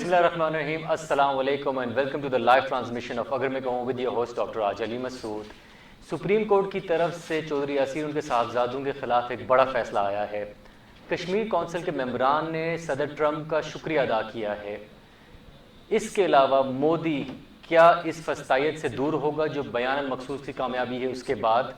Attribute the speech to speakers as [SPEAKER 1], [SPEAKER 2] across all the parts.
[SPEAKER 1] بسم اللہ الرحمن الرحیم. السلام علیکم and welcome to the live transmission of اگر میں کہوں with your host doctor Raj Ali Masood. Supreme court کی طرف سے چودھری اسیر ان کے صاحبزادوں کے خلاف ایک بڑا فیصلہ آیا ہے. کشمیر کونسل کے ممبران نے صدر ٹرمپ کا شکریہ ادا کیا ہے. اس کے علاوہ مودی کیا اس فسطائیت سے دور ہوگا جو بیان المقصود کی کامیابی ہے اس کے بعد؟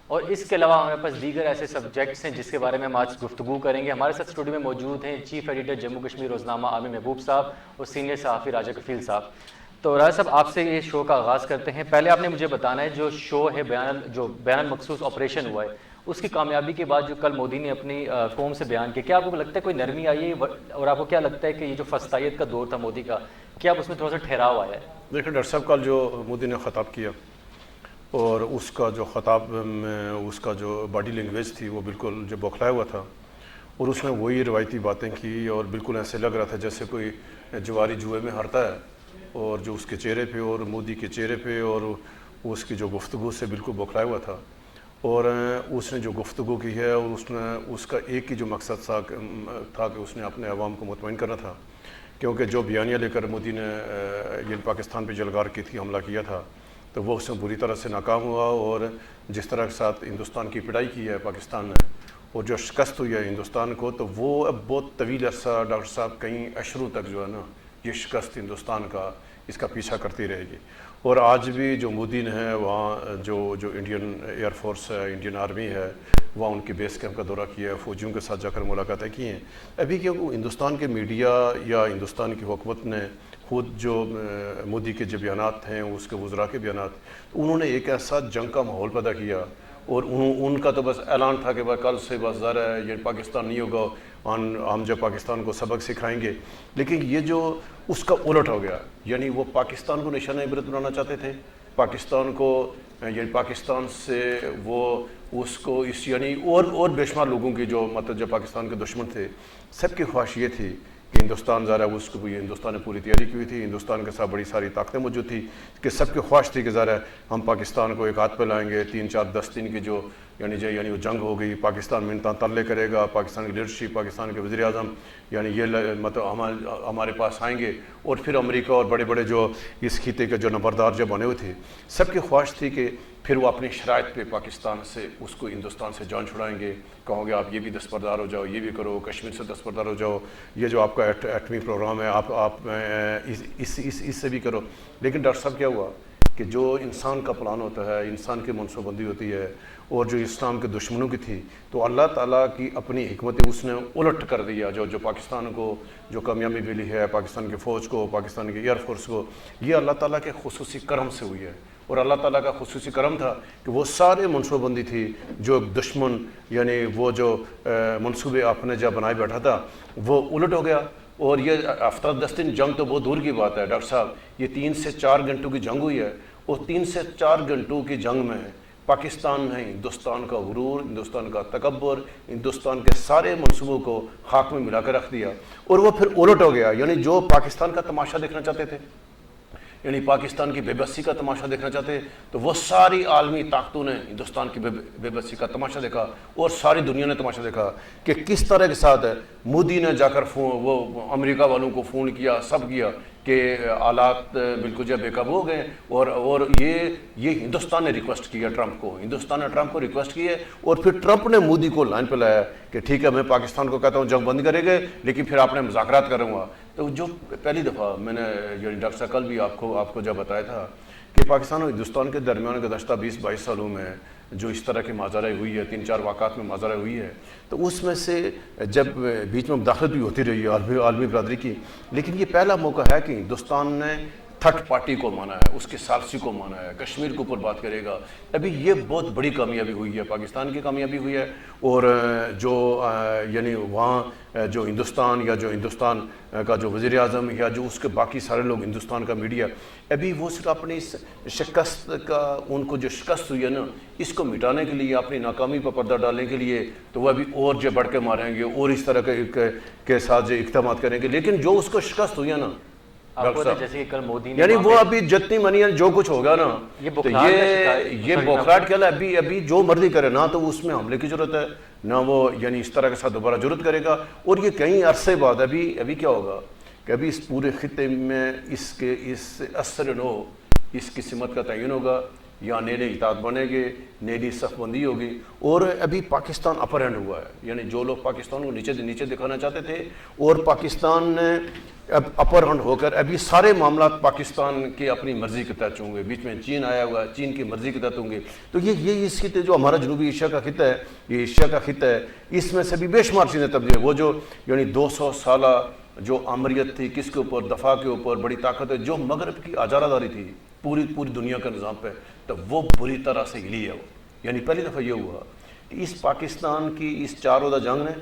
[SPEAKER 1] اور اس کے علاوہ ہمارے پاس دیگر ایسے سبجیکٹس ہیں جس کے بارے میں ہم آج گفتگو کریں گے. ہمارے ساتھ اسٹوڈیو میں موجود ہیں چیف ایڈیٹر جموں کشمیر روزنامہ عامر محبوب صاحب اور سینئر صحافی راجہ کفیل صاحب. تو راجہ صاحب آپ سے یہ شو کا آغاز کرتے ہیں. پہلے آپ نے مجھے بتانا ہے جو شو ہے جو بیان المقصود آپریشن ہوا ہے اس کی کامیابی کے بعد جو کل مودی نے اپنی قوم سے بیان کیا آپ کو لگتا ہے کوئی نرمی آئی ہے اور آپ کو کیا لگتا ہے کہ یہ جو فسطائیت کا دور تھا مودی کا کیا اس میں تھوڑا سا ٹھہراؤ آیا ہے؟
[SPEAKER 2] دیکھیں ڈاکٹر صاحب کل جو مودی نے خطاب کیا اور اس کا جو خطاب میں اس کا جو باڈی لینگویج تھی وہ بالکل جو بوکھلایا ہوا تھا اور اس میں وہی روایتی باتیں کی اور بالکل ایسے لگ رہا تھا جیسے کوئی جواری جوئے میں ہارتا ہے. اور جو اس کے چہرے پہ اور مودی کے چہرے پہ اور اس کی جو گفتگو سے بالکل بوکھلایا ہوا تھا. اور اس نے جو گفتگو کی ہے اور اس کا ایک ہی جو مقصد تھا کہ اس نے اپنے عوام کو مطمئن کرنا تھا. کیونکہ جو بیانیہ لے کر مودی نے یہ پاکستان پہ جلگار کی تھی حملہ کیا تھا تو وہ اس میں بری طرح سے ناکام ہوا. اور جس طرح کے ساتھ ہندوستان کی پڑائی کی ہے پاکستان نے اور جو شکست ہوئی ہے ہندوستان کو تو وہ اب بہت طویل عرصہ ڈاکٹر صاحب کئی اشروں تک جو ہے نا یہ شکست ہندوستان کا اس کا پیچھا کرتی رہے گی. اور آج بھی جو مودی نے ہے وہاں جو انڈین ایئر فورس ہے انڈین آرمی ہے وہاں ان کی بیس کیمپ کا دورہ کیا ہے فوجیوں کے ساتھ جا کر ملاقاتیں کی ہیں. ابھی کیونکہ ہندوستان کے میڈیا یا ہندوستان کی حکومت نے خود جو مودی کے جو بیانات ہیں اس کے وزراء کے بیانات انہوں نے ایک ایسا جنگ کا ماحول پیدا کیا اور ان کا تو بس اعلان تھا کہ کل سے بس ظاہر ہے یہ پاکستان نہیں ہوگا ہم جب پاکستان کو سبق سکھائیں گے. لیکن یہ جو اس کا الٹ ہو گیا یعنی وہ پاکستان کو نشانہ عبرت بنانا چاہتے تھے. پاکستان کو یعنی پاکستان سے وہ اس کو اس یعنی اور بے شمار لوگوں کی جو مطلب جو پاکستان کے دشمن تھے سب کی خواہش یہ تھی کہ ہندوستان ظاہر ہے اس کو بھی ہندوستان نے پوری تیاری کی ہوئی تھی. ہندوستان کے ساتھ بڑی ساری طاقتیں موجود تھی کہ سب کی خواہش تھی کہ ظاہر ہے ہم پاکستان کو ایک ہاتھ پہ لائیں گے 3-4-10 دن کی جو یعنی وہ جنگ ہو گئی پاکستان منتاں ترلے کرے گا پاکستان کی لیڈرشپ پاکستان کے وزیر اعظم یعنی یہ مطلب ہمارے پاس آئیں گے اور پھر امریکہ اور بڑے بڑے جو اس خطے کے جو نمبردار جو بنے ہوئے تھے سب کی خواہش تھی کہ پھر وہ اپنی شرائط پہ پاکستان سے اس کو ہندوستان سے جان چھڑائیں گے. کہو گے آپ یہ بھی دستبردار ہو جاؤ یہ بھی کرو کشمیر سے دستبردار ہو جاؤ یہ جو آپ کا ایٹمی پروگرام ہے آپ اس سے بھی کرو. لیکن ڈاکٹر صاحب کیا ہوا کہ جو انسان کا پلان ہوتا ہے انسان کی منصوبہ بندی ہوتی ہے اور جو اسلام کے دشمنوں کی تھی تو اللہ تعالیٰ کی اپنی حکمت اس نے الٹ کر دیا. جو پاکستان کو جو کامیابی ملی ہے پاکستان کی فوج کو پاکستان کی ایئر فورس کو یہ اللہ تعالیٰ کے خصوصی کرم سے ہوئی ہے. اور اللہ تعالیٰ کا خصوصی کرم تھا کہ وہ سارے منصوبہ بندی تھی جو دشمن یعنی وہ جو منصوبے آپ نے جب بنائے بیٹھا تھا وہ الٹ ہو گیا. اور یہ ہفتہ 10 دن جنگ تو بہت دور کی بات ہے ڈاکٹر صاحب یہ 3 سے 4 گھنٹوں کی جنگ ہوئی ہے اور 3 سے 4 گھنٹوں کی جنگ میں پاکستان نے ہندوستان کا غرور ہندوستان کا تکبر ہندوستان کے سارے منصوبوں کو خاک میں ملا کر رکھ دیا. اور وہ پھر الٹ ہو گیا یعنی جو پاکستان کا تماشا دیکھنا چاہتے تھے یعنی پاکستان کی بے بسی کا تماشا دیکھنا چاہتے تو وہ ساری عالمی طاقتوں نے ہندوستان کی بے بسی کا تماشا دیکھا اور ساری دنیا نے تماشا دیکھا کہ کس طرح کے ساتھ مودی نے جا کر وہ امریکہ والوں کو فون کیا سب کیا کہ حالات بالکل جو بے قابو ہو گئے. اور یہ ہندوستان نے ریکویسٹ کیا ہندوستان نے ٹرمپ کو ریکویسٹ کی ہے اور پھر ٹرمپ نے مودی کو لائن پہ لایا کہ ٹھیک ہے میں پاکستان کو کہتا ہوں جنگ بند کرے گے لیکن پھر آپ نے مذاکرات کروں گا. تو جو پہلی دفعہ میں نے یعنی ڈاکٹر صاحب کل بھی آپ کو جب بتایا تھا کہ پاکستان اور ہندوستان کے درمیان گزشتہ 20-22 سالوں میں جو اس طرح کی ماجرا ہوئی ہے 3-4 واقعات میں ماجرا ہوئی ہے تو اس میں سے جب بیچ میں مداخلت بھی ہوتی رہی ہے عالمی برادری کی لیکن یہ پہلا موقع ہے کہ ہندوستان نے تھرڈ پارٹی کو مانا ہے اس کے ثالثی کو مانا ہے کشمیر کے اوپر بات کرے گا. ابھی یہ بہت بڑی کامیابی ہوئی ہے پاکستان کی کامیابی ہوئی ہے. اور جو یعنی وہاں جو ہندوستان یا جو ہندوستان کا جو وزیر اعظم یا جو اس کے باقی سارے لوگ ہندوستان کا میڈیا ابھی وہ صرف اپنی اس شکست کا ان کو جو شکست ہوئی ہے نا اس کو مٹانے کے لیے اپنی ناکامی پر پردہ ڈالنے کے لیے تو وہ ابھی اور جو بڑھ کے ماریں گے اور اس طرح کے ساتھ جو اقدامات کریں گے. لیکن جو اس کو شکست ہوئی ہے نا
[SPEAKER 1] جیسے کل مودی
[SPEAKER 2] یعنی وہ ابھی جتنی منی جو کچھ ہوگا نا تو یہ بوکھلاٹ کیا ہے ابھی جو مرضی کرے نہ تو اس میں حملے کی ضرورت ہے نہ وہ یعنی اس طرح کے ساتھ دوبارہ ضرورت کرے گا. اور یہ کئی عرصے بعد ابھی کیا ہوگا کہ ابھی اس پورے خطے میں اس کے اس اثر نو اس کی سمت کا تعین ہوگا یا نئے نئے اطاعت بنے گے، نئی صف بندی ہوگی. اور ابھی پاکستان اپر ہینڈ ہوا ہے، یعنی جو لوگ پاکستان کو نیچے دکھانا چاہتے تھے اور پاکستان نے اب اپر ہینڈ ہو کر ابھی سارے معاملات پاکستان کی اپنی مرضی کے تحت ہوں گے. بیچ میں چین آیا ہوا ہے، چین کی مرضی کے تحت ہوں گے. تو یہ اس خطے جو ہمارا جنوبی ایشیا کا خطہ ہے، یہ ایشیا کا خطہ ہے، اس میں سے بھی بے شمار چیزیں تبدیل ہیں. وہ جو یعنی 200 سالہ جو آمریت تھی کس کے اوپر، دفاع کے اوپر بڑی طاقت ہے، جو مغرب کی اجارہ داری تھی پوری دنیا کا نظام پہ، تو وہ بری طرح سے ہلی ہے. وہ یعنی پہلی دفعہ یہ ہوا کہ اس پاکستان کی اس 4 روزہ جنگ نے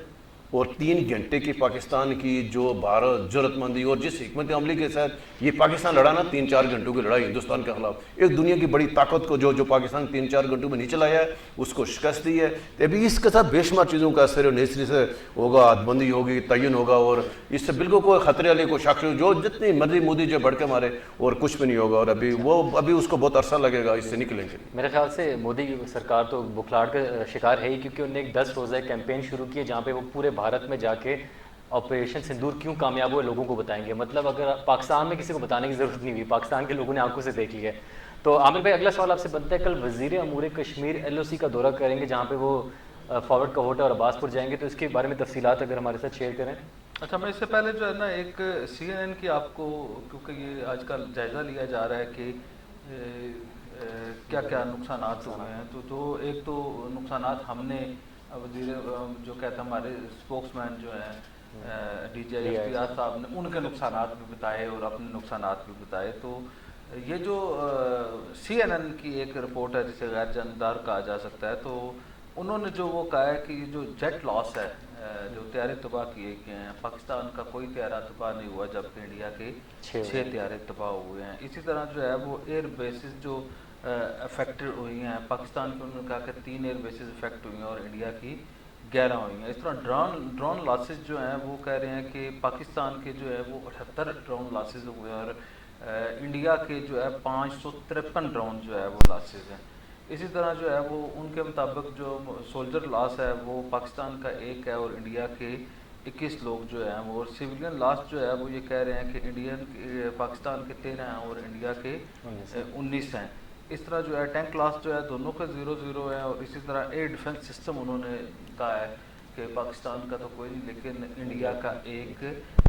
[SPEAKER 2] اور 3 گھنٹے کی پاکستان کی جو بھارت جرت مندی اور جس حکمت عملی کے ساتھ یہ پاکستان لڑا نا 3-4 گھنٹوں کی لڑائی ہندوستان کے خلاف، ایک دنیا کی بڑی طاقت کو جو پاکستان 3-4 گھنٹوں میں نیچے لایا ہے اس کو شکست دی ہے. تو ابھی اس کے ساتھ بے شمار چیزوں کا اثر نیچری سے ہوگا، حد بندی ہوگی، تعین ہوگا، اور اس سے بالکل کوئی خطرے والی کوئی شخص جو جتنی مرضی مودی جو بڑھ کے مارے اور کچھ بھی نہیں ہوگا. اور ابھی اس کو بہت عرصہ لگے گا اس سے نکلیں گے.
[SPEAKER 1] میرے خیال سے مودی کی سرکار تو بکھلاڑ کا شکار ہے ہی، کیونکہ انہوں نے ایک 10 روزہ کیمپین شروع کی ہے جہاں پہ وہ پورے بھارت میں جا کے آپریشن سندور کیوں کامیاب ہوئے لوگوں کو بتائیں گے. مطلب اگر پاکستان میں کسی کو بتانے کی ضرورت نہیں ہوئی، پاکستان کے لوگوں نے آنکھوں سے دیکھ لیا ہے. تو عامر بھائی اگلا سوال آپ سے بنتا ہے، کل وزیر امور کشمیر LOC کا دورہ کریں گے جہاں پہ وہ فارورڈ کوہوٹا اور عباس پور جائیں گے، تو اس کے بارے میں تفصیلات اگر ہمارے ساتھ شیئر کریں.
[SPEAKER 3] اچھا، میں اس سے پہلے جو ہے نا ایک CNN کی آپ کو، کیونکہ یہ آج کل جائزہ لیا جا رہا ہے کہ کیا کیا نقصانات ہوئے ہیں، تو ایک تو نقصانات ہم نے وزیر جو کہتے ہیں ہمارے اسپوکس مین جو ہیں DG اختیار صاحب نے ان کے نقصانات بھی بتائے اور اپنے نقصانات بھی بتائے. تو یہ جو CNN کی ایک رپورٹ ہے جسے غیر جاندار کہا جا سکتا ہے، تو انہوں نے جو وہ کہا ہے کہ یہ جو جیٹ لاس ہے، جو طیارے تباہ کیے گئے ہیں، پاکستان کا کوئی طیارہ تباہ نہیں ہوا جبکہ انڈیا کے 6 طیارے تباہ ہوئے ہیں. اسی طرح جو ہے وہ ایئر بیسز جو افیکٹڈ ہوئی ہیں پاکستان کے، انہوں نے کہا کہ 3 ایئر بیسز افیکٹ ہوئی ہیں اور انڈیا کی 11 ہوئی ہیں. اس طرح ڈرون لاسز جو ہیں وہ کہہ رہے ہیں کہ پاکستان کے جو ہے وہ 78 ڈرون لاسز ہوئے ہیں اور انڈیا کے جو ہے 553 ڈرون جو ہے وہ لاسز ہیں. اسی طرح جو ہے وہ ان کے مطابق جو سولجر لاس ہے وہ پاکستان کا 1 ہے اور انڈیا کے 21 لوگ جو ہیں وہ، اور سویلین لاس جو ہے وہ یہ کہہ رہے ہیں کہ پاکستان کے 13 ہیں اور انڈیا کے 19 ہیں. اس طرح جو ہے ٹینک لاس جو ہے دونوں کا 0-0 ہے. اور اسی طرح ایئر ڈیفنس سسٹم انہوں نے کہا ہے کہ پاکستان کا تو کوئی نہیں لیکن انڈیا کا ایک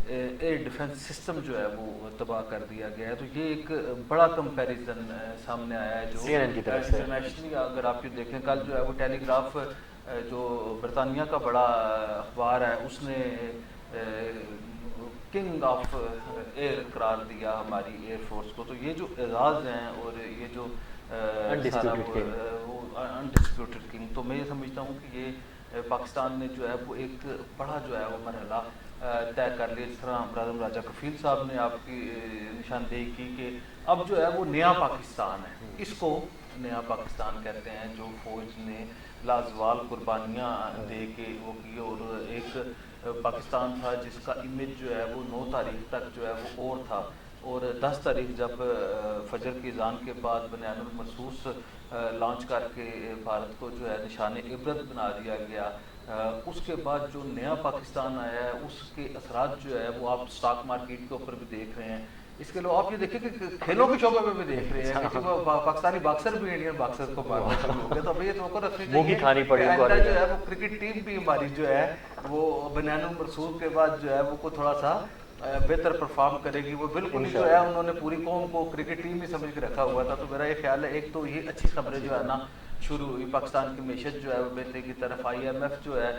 [SPEAKER 3] ایئر ڈیفنس سسٹم جو ہے وہ تباہ کر دیا گیا ہے. تو یہ ایک بڑا کمپیریزن سامنے آیا ہے جو
[SPEAKER 1] CNN کی طرف سے
[SPEAKER 3] انٹرنیشنلی اگر آپ یہ دیکھیں. کل جو ہے وہ ٹیلی گراف جو برطانیہ کا بڑا اخبار ہے اس نے کنگ آف ایئر قرار دیا ہماری ایئر فورس کو. تو یہ جو اعزاز ہیں اور یہ جو انڈسپیوٹڈ کنگ، تو میں یہ سمجھتا ہوں کہ یہ پاکستان نے جو ہے وہ ایک بڑا جو ہے وہ مرحلہ طے کر لیا. جس طرح برادر راجہ کفیل صاحب نے آپ کی نشاندہی کی کہ اب جو ہے وہ نیا پاکستان ہے، اس کو نیا پاکستان کہتے ہیں، جو فوج نے لازوال قربانیاں دے کے وہ کی. اور ایک پاکستان تھا جس کا امیج جو ہے وہ 9 تاریخ تک جو ہے وہ اور تھا، اور 10 تاریخ جب فجر کی اذان کے بعد بنیان المرصوص لانچ کر کے بھارت کو جو ہے نشان عبرت بنا دیا گیا، اس کے بعد جو نیا پاکستان آیا ہے اس کے اثرات جو ہے وہ آپ سٹاک مارکیٹ کے اوپر بھی دیکھ رہے ہیں. اس کے علاوہ آپ یہ دیکھیں کہ کھیلوں کے شعبے میں بھی دیکھ رہے ہیں کہ پاکستانی باکسر بھی انڈین باکسر کو مارنا شروع ہو گیا. تو اب یہ توقع رکھنی چاہیے کہ جو ہے وہ کرکٹ ٹیم بھی ہماری جو ہے وہ بنیان المرصوص کے بعد جو ہے وہ کو تھوڑا سا بہتر پرفارم کرے گی. وہ بالکل جو ہے انہوں نے پوری قوم کو کرکٹ ٹیم ہی سمجھ کے رکھا ہوا تھا. تو میرا یہ خیال ہے ایک تو یہ اچھی خبریں جو ہے نا شروع ہوئی، پاکستان کی معیشت جو ہے وہ بہتری کی طرف. IMF جو ہے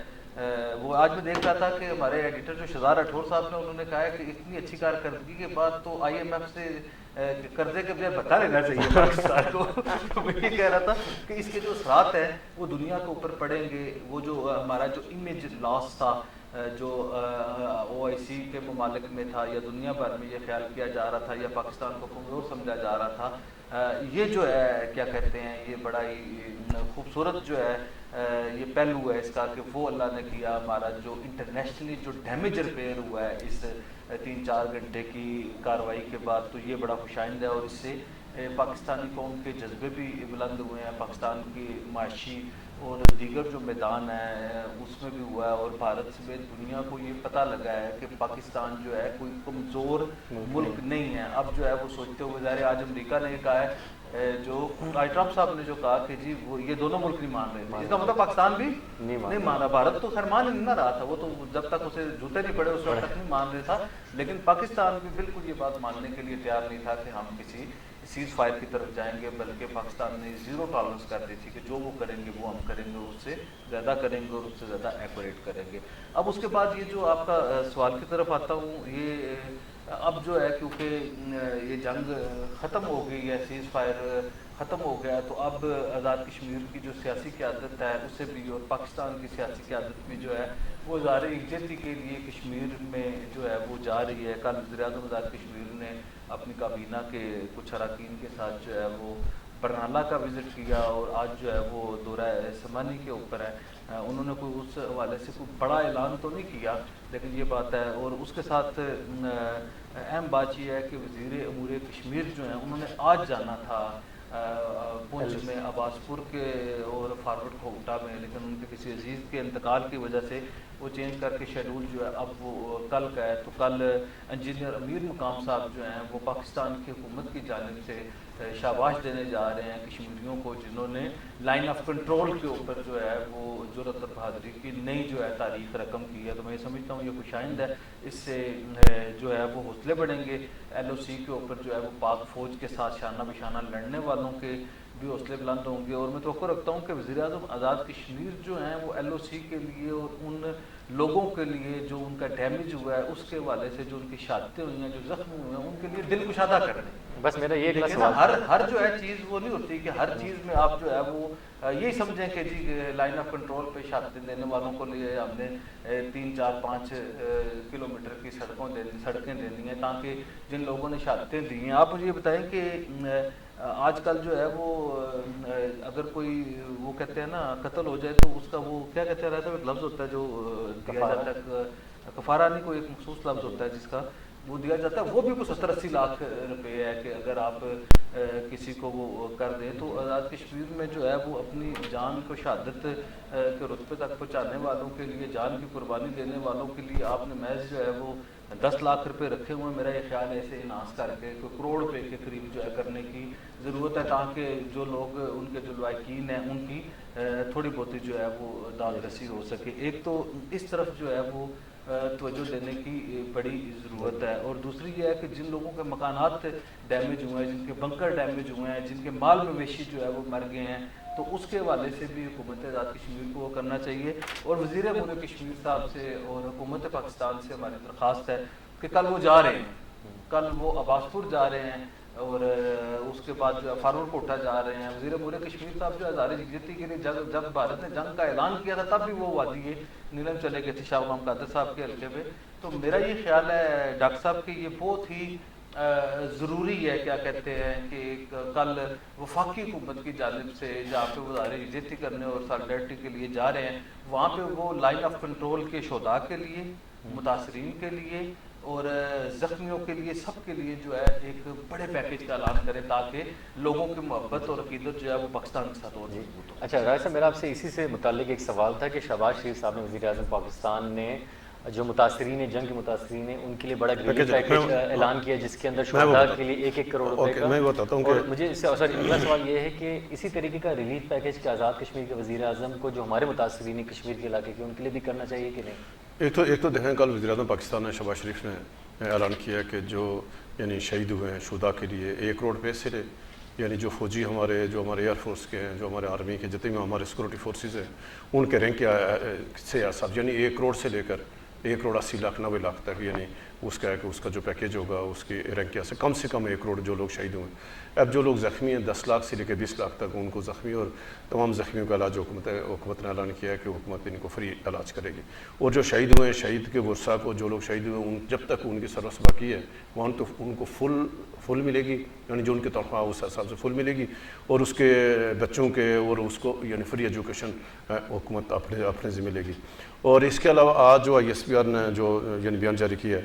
[SPEAKER 3] وہ آج میں دیکھ رہا تھا کہ ہمارے ایڈیٹر جو شہزاد راٹھور صاحب نے انہوں نے کہا ہے کہ اتنی اچھی کارکردگی کے بعد تو IMF سے قرضے کے بغیر بتا لینا چاہیے پاکستان کو. میں یہ کہہ رہا تھا کہ اس کے جو اثرات ہیں وہ دنیا کے اوپر پڑیں گے. وہ جو ہمارا جو امیج لاس تھا جو OIC کے ممالک میں تھا یا دنیا بھر میں یہ خیال کیا جا رہا تھا یا پاکستان کو کمزور سمجھا جا رہا تھا، یہ جو ہے کیا کہتے ہیں یہ بڑا ہی خوبصورت جو ہے یہ پہلو ہے اس کا کہ وہ اللہ نے کیا. ہمارا جو انٹرنیشنلی جو ڈیمیج ریپیئر ہوا ہے اس 3-4 گھنٹے کی کارروائی کے بعد، تو یہ بڑا خوشائند ہے. اور اس سے پاکستانی قوم کے جذبے بھی بلند ہوئے ہیں، پاکستان کی معاشی اور دیگر جو میدان ہے اس میں بھی ہوا ہے، اور بھارت سمیت دنیا کو یہ پتہ لگا ہے کہ پاکستان جو ہے کوئی کمزور ملک نہیں ہے. اب جو ہے وہ سوچتے ہوئے ظاہر آج امریکہ نے یہ کہا ہے، جو ٹرمپ صاحب نے جو کہا کہ جی وہ یہ دونوں ملک نہیں مان رہے تھے، اس کا مطلب پاکستان بھی نہیں مانا. بھارت تو خیر مان ہی نہیں رہا تھا، وہ تو جب تک اسے جوتے نہیں پڑے اس وقت تک نہیں مان رہا تھا، لیکن پاکستان بھی بالکل یہ بات ماننے کے لیے تیار نہیں تھا کہ ہم کسی سیز فائر کی طرف جائیں گے، بلکہ پاکستان نے زیرو ٹالرنس کر دی تھی کہ جو وہ کریں گے وہ ہم کریں گے، اس سے زیادہ کریں گے اور اس سے زیادہ ایکوریٹ کریں گے. اب اس کے بعد یہ جو آپ کا سوال کی طرف آتا ہوں، یہ اب جو ہے کیونکہ یہ جنگ ختم ہو گئی ہے، سیز فائر ختم ہو گیا، تو اب آزاد کشمیر کی جو سیاسی قیادت ہے اسے بھی اور پاکستان کی سیاسی قیادت بھی جو ہے وہ اظہار یکجہتی کے لیے کشمیر میں جو ہے وہ جا رہی ہے. کل وزیر اعظم آزاد کشمیر نے اپنی کابینہ کے کچھ اراکین کے ساتھ جو ہے وہ برنالہ کا وزٹ کیا، اور آج جو ہے وہ دورہ سمانی کے اوپر ہے. انہوں نے کوئی اس حوالے سے کوئی بڑا اعلان تو نہیں کیا، لیکن یہ بات ہے. اور اس کے ساتھ اہم بات یہ ہے کہ وزیر امور کشمیر جو ہیں انہوں نے آج جانا تھا پونچھ میں عباس پور کے اور فارورڈ کھوٹا میں، لیکن ان کے کسی عزیز کے انتقال کی وجہ سے وہ چینج کر کے شیڈول جو ہے اب وہ کل کا ہے. تو کل انجینئر امیر مقام صاحب جو ہیں وہ پاکستان کی حکومت کی جانب سے شاباش دینے جا رہے ہیں کشمیریوں کو، جنہوں نے لائن آف کنٹرول کے اوپر جو ہے وہ جرأت اور بہادری کی نئی جو ہے تاریخ رقم کی ہے. تو میں یہ سمجھتا ہوں یہ خوشائند ہے، اس سے جو ہے وہ حوصلے بڑھیں گے. ایل او سی کے اوپر جو ہے وہ پاک فوج کے ساتھ شانہ بشانہ لڑنے والوں کے بھی حوصلے بلند ہوں گے. اور میں توقع رکھتا ہوں کہ وزیر اعظم آزاد کشمیر جو ہیں وہ ایل او سی کے لیے اور ان لوگوں کے لیے جو ان کا ڈیمیج ہوا ہے اس کے حوالے سے، جو ان کی شہادتیں ہوئی ہیں، جو زخم ہوئے ہیں، ان کے لیے دل کشادہ کر رہے ہیں.
[SPEAKER 1] بس میرا یہ
[SPEAKER 3] لیکن
[SPEAKER 1] سوال
[SPEAKER 3] ہر جو ہے چیز وہ نہیں ہوتی کہ ہر چیز میں آپ جو ہے وہ یہی سمجھیں کہ جی لائن آف کنٹرول پہ شہادتیں دینے والوں کو لیے ہم نے 3 4 5 کلومیٹر کی سڑکیں دینی ہیں تاکہ جن لوگوں نے شہادتیں دی ہیں. آپ مجھے یہ بتائیں کہ آج کل جو ہے وہ اگر کوئی وہ کہتے ہیں نا قتل ہو جائے تو اس کا وہ کیا کہتے ہیں رہتا ہے، ایک لفظ ہوتا ہے جو دیا جاتا ہے، کفارہ نہیں، کوئی ایک مخصوص لفظ ہوتا ہے جس کا وہ دیا جاتا ہے، وہ بھی کچھ 70-80 لاکھ روپے ہے کہ اگر آپ کسی کو وہ کر دیں. تو آزاد کشمیر میں جو ہے وہ اپنی جان کو شہادت کے رتبے تک پہنچانے والوں کے لیے، جان کی قربانی دینے والوں کے لیے آپ نے محض جو ہے وہ 10 لاکھ روپے رکھے ہوئے ہیں. میرا یہ خیال ہے اسے انہانس کر کے کوئی کروڑ روپے کے قریب جو ہے کرنے کی ضرورت ہے، تاکہ جو لوگ ان کے جو لواحقین ہیں ان کی تھوڑی بہتی جو ہے وہ داد رسی ہو سکے. ایک تو اس طرف جو ہے وہ توجہ دینے کی بڑی ضرورت ہے، اور دوسری یہ ہے کہ جن لوگوں کے مکانات ڈیمیج ہوئے ہیں، جن کے بنکر ڈیمیج ہوئے ہیں، جن کے مال مویشی جو ہے وہ مر گئے ہیں، تو اس کے حوالے سے بھی حکومت آزاد کشمیر کو کرنا چاہیے. اور وزیر امور کشمیر صاحب سے اور حکومت پاکستان سے ہماری درخواست ہے کہ کل وہ جا رہے ہیں، کل وہ عباس پور جا رہے ہیں اور اس کے بعد جو فارورڈ کوٹا جا رہے ہیں. وزیر امور کشمیر صاحب جو اظہار یکجہتی کے لیے جب بھارت نے جنگ کا اعلان کیا تھا تب بھی وہ وادی نیلم چلے گئے تھے شاہ غلام قادر صاحب کے حلقے میں. تو میرا یہ خیال ہے ڈاکٹر صاحب کہ یہ بہت ہی ضروری ہے، کیا کہتے ہیں کہ کل وفاقی حکومت کی جانب سے جہاں پہ وہ اظہار یکجہتی کرنے اور سالیڈرٹی کے لیے جا رہے ہیں، وہاں پہ وہ لائن آف کنٹرول کے شہداء کے لیے، متاثرین کے لیے اور زخمیوں کے لیے، سب کے لیے جو ہے ایک بڑے پیکیج کا اعلان کرے تاکہ لوگوں کی محبت اور عقیدت جو ہے وہ پاکستان کے ساتھ اور مضبوط ہو.
[SPEAKER 1] اچھا راجہ صاحب، میرا آپ سے اسی سے متعلق ایک سوال تھا کہ شہباز شریف صاحب نے، وزیر اعظم پاکستان نے، جو متاثرین ہیں، جنگ کے متاثرین ہیں، ان کے لیے بڑا ریلیف پیکیج اعلان کیا جس کے اندر شہداء کے لیے 1-1 کروڑ روپے کا.
[SPEAKER 2] میں بتاتا ہوں
[SPEAKER 1] اور مجھے اس سے اگلا سوال یہ ہے کہ اسی طریقے کا ریلیف پیکیج کے آزاد کشمیر کے وزیر اعظم کو جو ہمارے متاثرین ہیں کشمیر کے علاقے کے، ان کے لیے بھی کرنا چاہیے کہ نہیں؟
[SPEAKER 2] ایک تو دیکھیں کل وزیر اعظم پاکستان نے شہباز شریف نے اعلان کیا کہ جو یعنی شہید ہوئے ہیں شہداء کے لیے 1 کروڑ پیسے سے، یعنی جو فوجی ہمارے، جو ہمارے ایئر فورس کے ہیں، جو ہمارے آرمی کے، جتنے بھی ہمارے سیکورٹی فورسز ہیں، ان کے رینک سے حساب یعنی 1 کروڑ سے لے کر 1,80,90,00,000 لاکھ تک، یعنی اس کا ہے کہ اس کا جو پیکیج ہوگا اس کی رینک سے کم 1 کروڑ جو لوگ شہید ہوئے ہیں. اب جو لوگ زخمی ہیں 10 لاکھ سے لے کے 20 لاکھ تک، ان کو زخمی اور تمام زخمیوں کا علاج حکومت نے اعلان کیا ہے کہ حکومت ان کو فری علاج کرے گی. اور جو شہید ہوئے ہیں، شہید کے ورثاء کو، جو لوگ شہید ہوئے ہیں، جب تک ان کی سروس باقی ہے وہاں تو ان کو فل ملے گی، یعنی جو ان کی تنخواہ اس حساب سے فل ملے گی. اور اس کے بچوں کے اور اس کو یعنی فری ایجوکیشن حکومت اپنے ذمہ لے گی. اور اس کے علاوہ آج جو ISPR نے جو یعنی بیان جاری کیا ہے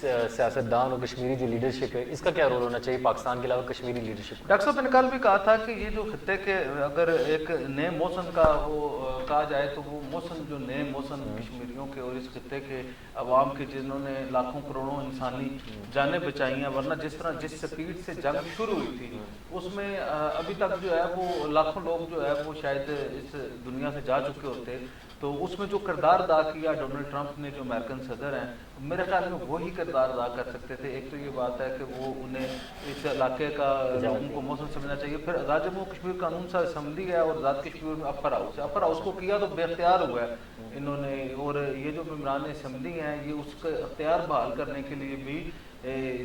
[SPEAKER 1] سیاستدان اور کشمیری جو لیڈرشپ ہے اس کا کیا رول ہونا چاہیے پاکستان کے علاوہ کشمیری لیڈرشپ؟
[SPEAKER 3] ڈاکٹر صاحب میں نے کل بھی کہا تھا کہ یہ جو خطے کے اگر ایک نئے موسم کا وہ کہا جائے تو وہ موسم جو نئے موسم کشمیریوں کے اور اس خطے کے عوام کے جنہوں نے لاکھوں کروڑوں انسانی جانیں بچائی ہیں، ورنہ جس طرح جس سپیڈ سے جنگ شروع ہوئی تھی اس میں ابھی تک جو ہے وہ لاکھوں لوگ جو ہے وہ شاید اس دنیا سے جا چکے ہوتے، تو اس میں جو کردار ادا کیا ڈونلڈ ٹرمپ نے جو امریکن صدر ہیں، میرے خیال میں وہی کردار ادا کر سکتے تھے۔ ایک تو یہ بات ہے کہ وہ انہیں اس علاقے کا لوگوں کو موسم سمجھنا چاہیے، پھر آزاد جموں کشمیر قانون ساز اسمبلی ہے اور آزاد کشمیر میں اپر ہاؤس ہے، اپر ہاؤس کو کیا تو بے اختیار ہوا ہے انہوں نے، اور یہ جو ممبران اسمبلی ہیں یہ اس کا اختیار بحال کرنے کے لیے بھی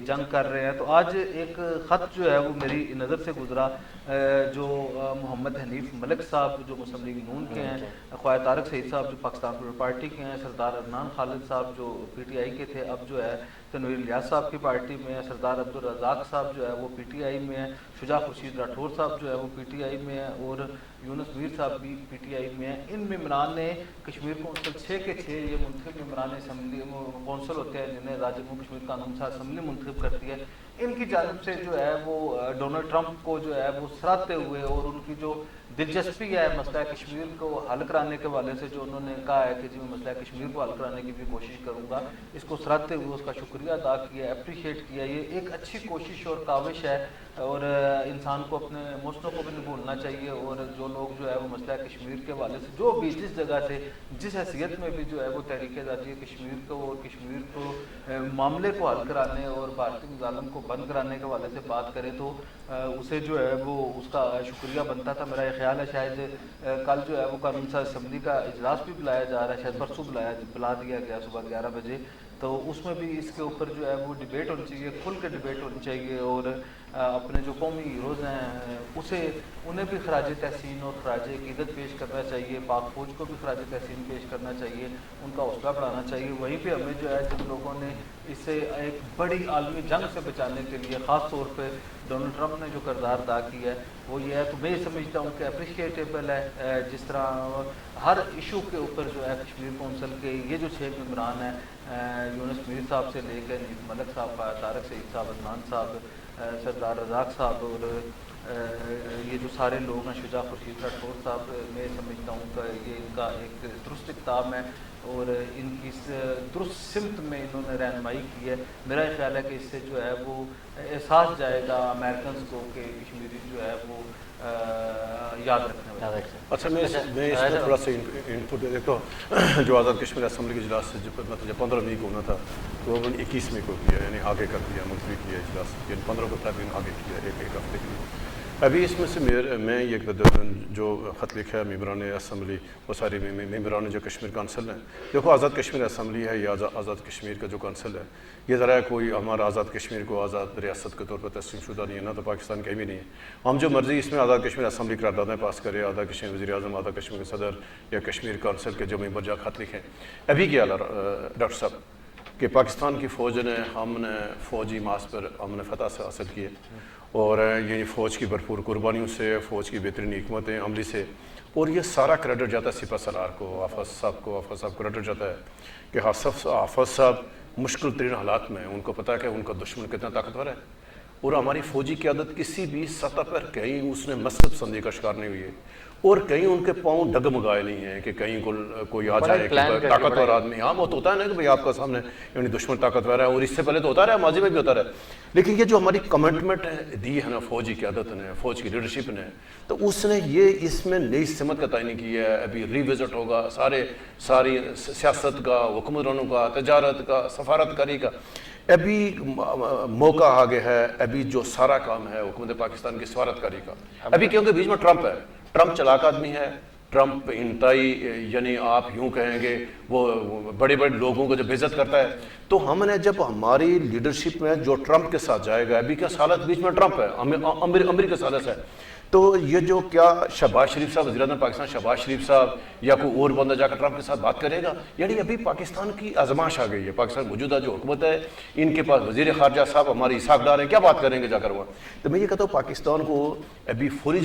[SPEAKER 3] جنگ کر رہے ہیں۔ تو آج ایک خط جو ہے وہ میری نظر سے گزرا جو محمد حنیف ملک صاحب جو مسلم لیگ نون کے ہیں، خواجہ طارق سعید صاحب جو پاکستان پیپلز پارٹی کے ہیں، سردار عدنان خالد صاحب جو پی ٹی آئی کے تھے اب جو ہے تنویر الیاس صاحب کی پارٹی میں ہیں، سردار عبدالرزاق صاحب جو ہے وہ پی ٹی آئی میں ہیں، شجاع خورشید راٹھور صاحب جو ہے وہ پی ٹی آئی میں ہیں، اور یونس میر صاحب بھی پی ٹی آئی میں ہیں۔ ان ممبران نے کشمیر کونسل 6 کے 6 یہ منتخب ممبران اسمبلی کونسل ہوتے ہیں جنہیں آزاد جموں کشمیر قانون ساز اسمبلی منتخب کرتی ہے، ان کی جانب سے جو ہے وہ ڈونلڈ ٹرمپ کو جو ہے وہ سراہتے ہوئے اور ان کی جو دلچسپی ہے مسئلہ کشمیر کو حل کرانے کے حوالے سے جو انہوں نے کہا ہے کہ جی میں مسئلہ کشمیر کو حل کرانے کی بھی کوشش کروں گا، اس کو سراہتے ہوئے اس کا شکریہ ادا کیا، اپریشیٹ کیا۔ یہ ایک اچھی کوشش اور کاوش ہے اور انسان کو اپنے موسموں کو بھی نہیں بھولنا چاہیے، اور جو لوگ جو ہے وہ مسئلہ کشمیر کے حوالے سے جو بھی جس جگہ سے جس حیثیت میں بھی جو ہے وہ تحریک آزادی کشمیر کو اور کشمیر کو معاملے کو حل کرانے اور بھارتی مظالم کو بند کرانے کے حوالے سے بات کرے تو اسے جو ہے وہ اس کا شکریہ بنتا تھا۔ میرا یہ خیال ہے شاید کل جو ہے وہ قانون ساز اسمبلی کا اجلاس بھی بلایا جا رہا ہے، شاید پرسوں بلا دیا گیا صبح 11 بجے، تو اس میں بھی اس کے اوپر جو ہے وہ ڈیبیٹ ہونی چاہیے، کھل کے ڈیبیٹ ہونی چاہیے، اور اپنے جو قومی ہیروز ہیں انہیں بھی خراج تحسین اور خراج عقیدت پیش کرنا چاہیے، پاک فوج کو بھی خراج تحسین پیش کرنا چاہیے، ان کا حوصلہ بڑھانا چاہیے۔ وہیں پہ ہمیں جو ہے جن لوگوں نے اسے ایک بڑی عالمی جنگ سے بچانے کے لیے خاص طور پہ ڈونلڈ ٹرمپ نے جو کردار ادا کیا ہے وہ یہ ہے، تو میں یہ سمجھتا ہوں کہ اپریشیٹیبل ہے جس طرح ہر ایشو کے اوپر جو ہے کشمیر کونسل کے یہ جو 6 ممبران ہیں، یونس میر صاحب سے لے کے حنیف ملک صاحب، طارق سعید صاحب، عدنان صاحب، سردار رزاق صاحب، اور یہ جو سارے لوگ ہیں، شجاع خورشید راٹھور صاحب، میں سمجھتا ہوں کہ یہ ان کا ایک درست اقدام ہے اور ان کی درست سمت میں انہوں نے رہنمائی کی ہے۔ میرا یہ خیال ہے کہ اس سے جو ہے وہ احساس جائے گا امریکنز کو کہ کشمیری جو ہے وہ یاد رکھنے والا۔
[SPEAKER 2] اچھا میں اس میں تھوڑا سا انپٹ دے دیتا ہوں۔ جو آزاد کشمیر اسمبلی کے اجلاس سے مطلب 15 مئی کو ہونا تھا تو وہ 21 مئی کو کیا، یعنی آگے کر دیا، ملتوی کیا اجلاس، یعنی 15 کو تھا لیکن آگے کیا ایک ہفتے کے لیے۔ ابھی اس میں سے میں یہ جو خط لکھا ہے ممبران اسمبلی، وہ ساری ممبران جو کشمیر کونسل ہیں، دیکھو آزاد کشمیر اسمبلی ہے یا آزاد کشمیر کا جو کونسل ہے، یہ ذرا کوئی ہمارا آزاد کشمیر کو آزاد ریاست کے طور پر تسلیم شدہ نہیں ہے، نہ تو پاکستان کہیں بھی نہیں ہے۔ ہم جو مرضی اس میں آزاد کشمیر اسمبلی قراردادیں پاس کرے، آزاد کشمیر وزیر اعظم، آزاد کشمیر کے صدر یا کشمیر کونسل کے جو ممبر جا خط لکھیں۔ ابھی کیا ڈاکٹر صاحب کہ پاکستان کی فوج نے ہم نے فوجی ماس پر ہم نے فتح سے حاصل کی ہے، اور یعنی فوج کی بھرپور قربانیوں سے، فوج کی بہترین حکمت عملی سے، اور یہ سارا کریڈٹ جاتا ہے سپہ سالار کو، حافظ صاحب کو کریڈٹ جاتا ہے کہ حافظ صاحب مشکل ترین حالات میں ان کو پتہ ہے کہ ان کا دشمن کتنا طاقتور ہے، اور ہماری فوجی قیادت کسی بھی سطح پر کہیں اس نے مذہب پسندی کا شکار نہیں ہوئی ہے، اور کہیں ان کے پاؤں ڈگمگائے نہیں ہیں کہ کہیں کوئی آ جائے کہ طاقتور آدمی، ہاں وہ تو ہوتا ہے نا کہ بھائی آپ کا سامنے یعنی دشمن طاقتور ہے، اور اس سے پہلے تو ہوتا رہا، ماضی میں بھی ہوتا رہا، لیکن یہ جو ہماری کمٹمنٹ دی ہے نا فوجی قیادت نے، فوج کی لیڈرشپ نے، تو اس نے یہ اس میں نئی سمت کا تعین کی ہے۔ ابھی ریوزٹ ہوگا ساری سیاست کا، حکمرانوں کا، تجارت کا، سفارتکاری کا، ابھی موقع آگے ہے، ابھی جو سارا کام ہے حکومت پاکستان کی سفارتکاری کا، ابھی کیونکہ بیچ میں ٹرمپ ہے، ٹرمپ چلاک آدمی ہے، ٹرمپ انتہائی یعنی آپ یوں کہیں گے وہ بڑے بڑے لوگوں کو جب عزت کرتا ہے، تو ہم نے جب ہماری لیڈرشپ میں جو ٹرمپ کے ساتھ جائے گا، ابھی کیا سالت بیچ میں ٹرمپ ہے، امریکہ سالت ہے، تو یہ جو کیا شہباز شریف صاحب وزیر اعظم پاکستان شہباز شریف صاحب یا کوئی اور بندہ جا کر ٹرمپ کے ساتھ بات کرے گا؟ یعنی ابھی پاکستان کی آزمائش آ گئی ہے. پاکستان موجودہ جو حکومت ہے ان کے پاس وزیر خارجہ صاحب ہماری اسحاق ڈار ہیں, کیا بات کریں گے جا کر وہاں؟ تو میں یہ کہتا ہوں پاکستان کو ابھی فوری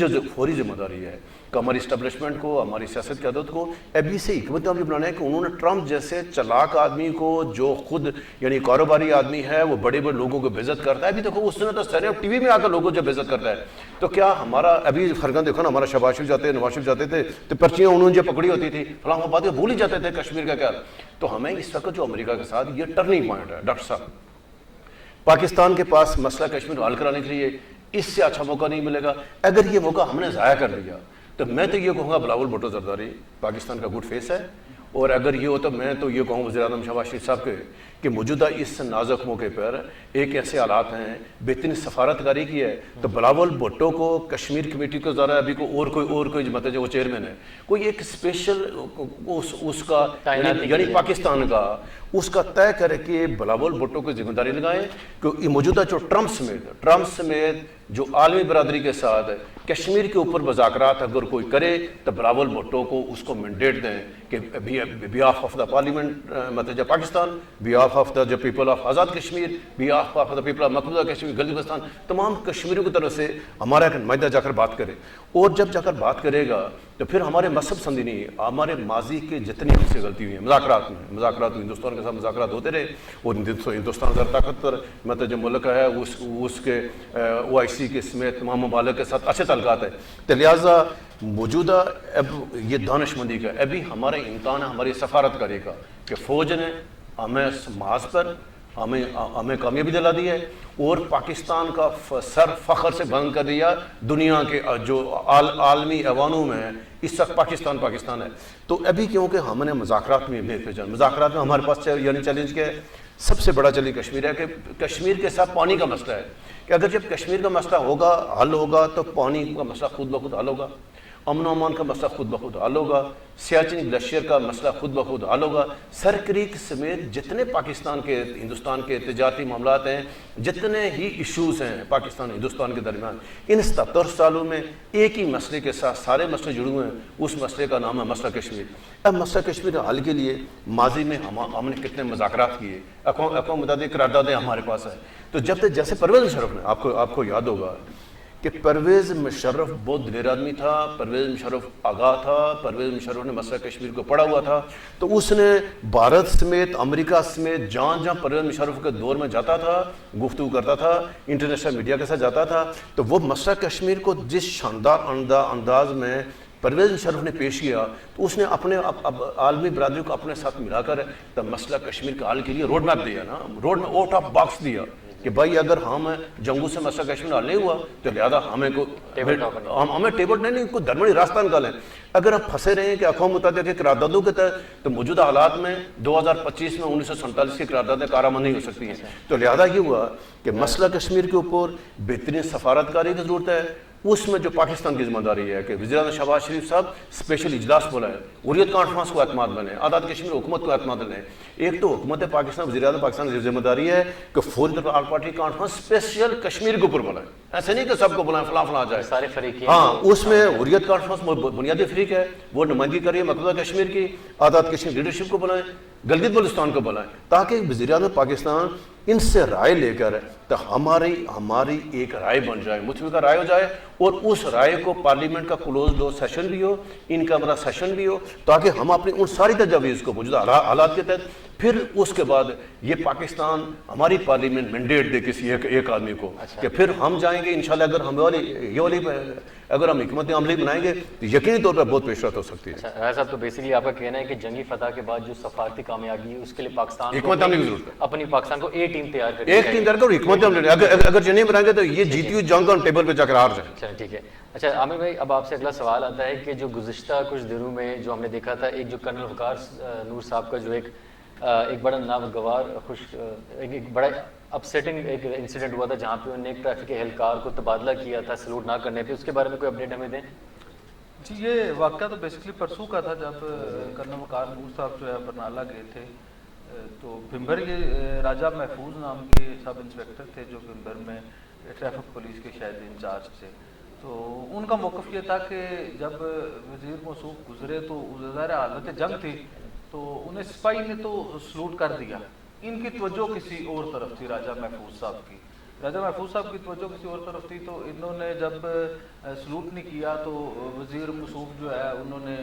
[SPEAKER 2] ذمہ داری ہے کہ ہماری اسٹیبلشمنٹ کو, ہماری سیاست قیادت کو ابھی سے حکمت عملی بنانا ہے کہ انہوں نے ٹرمپ جیسے چلاک آدمی کو جو خود یعنی کاروباری آدمی ہے, وہ بڑے بڑے لوگوں کو بے عزت کرتا ہے. ابھی دیکھو اس نے تو اسٹینڈ ٹی وی میں آ کر لوگوں کو بے عزت کرتا ہے. تو کیا ہمارا ابھی فرقہ دیکھو نا, ہمارا شہباز شریف جاتے نواز شریف جاتے تھے تو پرچیاں انہوں نے جو پکڑی ہوتی تھی فلاں باتیں بھول ہی جاتے تھے کشمیر کا کیا. تو ہمیں اس وقت جو امریکہ کے ساتھ یہ ٹرننگ پوائنٹ ہے ڈاکٹر صاحب, پاکستان کے پاس مسئلہ کشمیر حل کرانے کے لیے اس سے اچھا موقع نہیں ملے گا. اگر یہ موقع ہم نے ضائع کر دیا تو میں تو یہ کہوں گا بلاول بھٹو زرداری پاکستان کا گڈ فیس ہے. اور اگر یہ ہو تو میں تو یہ کہوں وزیر اعظم شہباز شریف صاحب کے کہ موجودہ اس نازک موقع پر ایک ایسے حالات ہیں, بہترین سفارتکاری کی ہے, تو بلاول بھٹو کو کشمیر کمیٹی کو ذرا ابھی کو اور کوئی مطلب جو وہ چیئرمین ہے, کوئی ایک اسپیشل اس کا یعنی پاکستان کا اس کا طے کر کے بلاول بھٹو کو ذمہ داری لگائیں کہ موجودہ جو ٹرمپ سمیت جو عالمی برادری کے ساتھ کشمیر کے اوپر مذاکرات اگر کوئی کرے تو بلاول بھٹو کو اس کو مینڈیٹ دیں کہ بیہاف آف دا پارلیمنٹ مطلب Pakistan, behalf of the people of Azad Kashmir, behalf of the people of مقبوضہ کشمیر گلگت بلتستان, تمام کشمیریوں کی طرف سے ہمارا ایک نمائندہ جا کر بات کرے. اور جب جا کر بات کرے گا تو پھر ہمارے مذہب سمجھی نہیں, ہمارے ماضی کے جتنی ہم سے غلطی ہوئی ہیں مذاکرات ہندوستان کے ساتھ مذاکرات ہوتے رہے, اور ہندوستان زیادہ طاقتور مطلب جو ملک ہے اس کے OIC کے سمیت تمام ممالک کے ساتھ اچھے تعلقات ہیں. تو لہٰذا موجودہ اب یہ دانش مندی کا ابھی ہمارا امتحان ہے ہماری سفارتکاری کا کہ فوج نے ہمیں محاذ پر ہمیں کامیابی دلا دی ہے اور پاکستان کا سر فخر سے بلند کر دیا دنیا کے جو عالمی ایوانوں میں اس وقت پاکستان ہے. تو ابھی کیونکہ ہم نے مذاکرات میں مذاکرات میں ہمارے پاس یعنی چیلنج کیا ہے, سب سے بڑا چیلنج کشمیر ہے کہ کشمیر کے ساتھ پانی کا مسئلہ ہے کہ اگر جب کشمیر کا مسئلہ حل ہوگا تو پانی کا مسئلہ خود بخود حل ہوگا, امن و امان کا مسئلہ خود بخود حل ہوگا, سیاچن گلیشیئر کا مسئلہ خود بخود حل ہوگا, سر کریک سمیت جتنے پاکستان کے ہندوستان کے تجارتی معاملات ہیں, جتنے ہی ایشوز ہیں پاکستان ہندوستان کے درمیان, ان 77 سالوں میں ایک ہی مسئلے کے ساتھ سارے مسئلے جڑے ہوئے ہیں. اس مسئلے کا نام ہے مسئلہ کشمیر. اب مسئلہ کشمیر حل کے لیے ماضی میں ہم نے کتنے مذاکرات کیے, اقوام متحدہ قراردادیں ہمارے پاس ہیں. تو جب تک جیسے پرویز مشرف نے آپ کو یاد ہوگا کہ پرویز مشرف بہت دلیر آدمی تھا, پرویز مشرف آگاہ تھا, پرویز مشرف نے مسئلہ کشمیر کو پڑھا ہوا تھا, تو اس نے بھارت سمیت امریکہ سمیت جہاں پرویز مشرف کے دور میں جاتا تھا, گفتگو کرتا تھا, انٹرنیشنل میڈیا کے ساتھ جاتا تھا, تو وہ مسئلہ کشمیر کو جس شاندار انداز میں پرویز مشرف نے پیش کیا تو اس نے اپنے عالمی برادری کو اپنے ساتھ ملا کر تو مسئلہ کشمیر کے حل کے لیے روڈ میپ دیا نا, road map out of box دیا کہ بھائی اگر ہم جنگوں سے مسئلہ کشمیر حل نہیں ہوا تو لہٰذا ہمیں ٹیبل نہیں کوئی درمیانی راستہ نکالیں. اگر آپ پھنسے رہے ہیں کہ اقوام متحدہ کے قراردادوں کے تحت تو موجودہ حالات میں 2025 میں 1947 کی قراردادیں کارآمد نہیں ہو سکتی ہیں. تو لہٰذا یہ ہوا کہ مسئلہ کشمیر کے اوپر بہترین سفارتکاری کی ضرورت ہے. اس میں جو پاکستان کی ذمہ داری ہے کہ وزیر اعظم شہباز شریف صاحب اسپیشل اجلاس بلائیں, حریت کانفرنس کو اعتماد بنیں, آزاد کشمیر حکومت کو اعتماد لیں. ایک تو حکومت پاکستان وزیر اعظم پاکستان کی ذمہ داری ہے کہ فوری طور پر all party conference special Kashmir کے اوپر بلائیں, ایسے نہیں کہ سب کو بلائیں فلاں آ جائے
[SPEAKER 1] سارے فریق.
[SPEAKER 2] ہاں اس میں حریت کانفرنس بنیادی فریق ہے, وہ نمائندگی کریے مقبوضہ کشمیر کی, آزاد کشمیر لیڈرشپ کو بلائیں, گلگت بلتستان کو بلائیں, تاکہ وزیر اعظم پاکستان ان سے رائے لے کر تو ہماری ایک رائے بن جائے, متفقہ رائے ہو جائے, اور اس رائے کو پارلیمنٹ کا کلوز ڈور سیشن بھی ہو, ان کیمرہ سیشن بھی ہو, تاکہ ہم اپنی ان ساری تجاویز کو موجودہ حالات کے تحت پھر اس کے بعد یہ پاکستان ہماری پارلیمنٹ مینڈیٹ دے کسی ایک آدمی کو کہ پھر ہم جائیں گے انشاءاللہ. اگر ہم حکمت عملی بنائیں گے تو یقینی طور پر بہت پیش رفت ہو سکتی ہے.
[SPEAKER 1] راجہ صاحب, تو بیسیکلی آپ کا کہنا ہے کہ جنگی فتح کے بعد جو سفارتی کامیابی ہے اس کے لیے پاکستان
[SPEAKER 2] حکمت عملی کی ضرورت ہے,
[SPEAKER 1] اپنی پاکستان کو ایک ٹیم تیار کریں,
[SPEAKER 2] ایک ٹیم تیار کرو, حکمت عملی. اگر جنگی بنائیں گے تو یہ جیتی ہوئی جنگ کا ٹیبل پہ جا کر ہار جائیں.
[SPEAKER 1] اچھا ٹھیک ہے. اچھا عامر بھائی, اب آپ سے اگلا سوال آتا ہے کہ جو گزشتہ کچھ دنوں میں جو ہم نے دیکھا تھا, ایک جو کرنل وقار نور صاحب کا جو ایک بڑا ناگوار ایک بڑا اپسیٹنگ ایک انسیڈنٹ ہوا تھا جہاں پہ انہوں نے ایک ٹریفک اہلکار کو تبادلہ کیا تھا سلوٹ نہ کرنے پہ, اس کے بارے میں کوئی اپڈیٹ ہمیں دیں.
[SPEAKER 3] جی یہ واقعہ تو بیسکلی پرسوں کا تھا جب کرنل وقار نور صاحب جو ہے برنالہ گئے تھے. تو بھمبر یہ راجہ محفوظ نام کے سب انسپیکٹر تھے جو بھمبر میں ٹریفک پولیس کے شاید انچارج تھے. تو ان کا موقف یہ تھا کہ جب وزیر موصوف گزرے تو ظاہر حالت جنگ تھی تو انہیں سپاہی نے تو سلوٹ کر دیا. ان کی توجہ کسی اور طرف تھی, راجہ محفوظ صاحب کی. راجہ محفوظ صاحب کی توجہ کسی اور طرف تھی, تو انہوں نے جب سلوٹ نہیں کیا تو وزیر موصوف جو ہے انہوں نے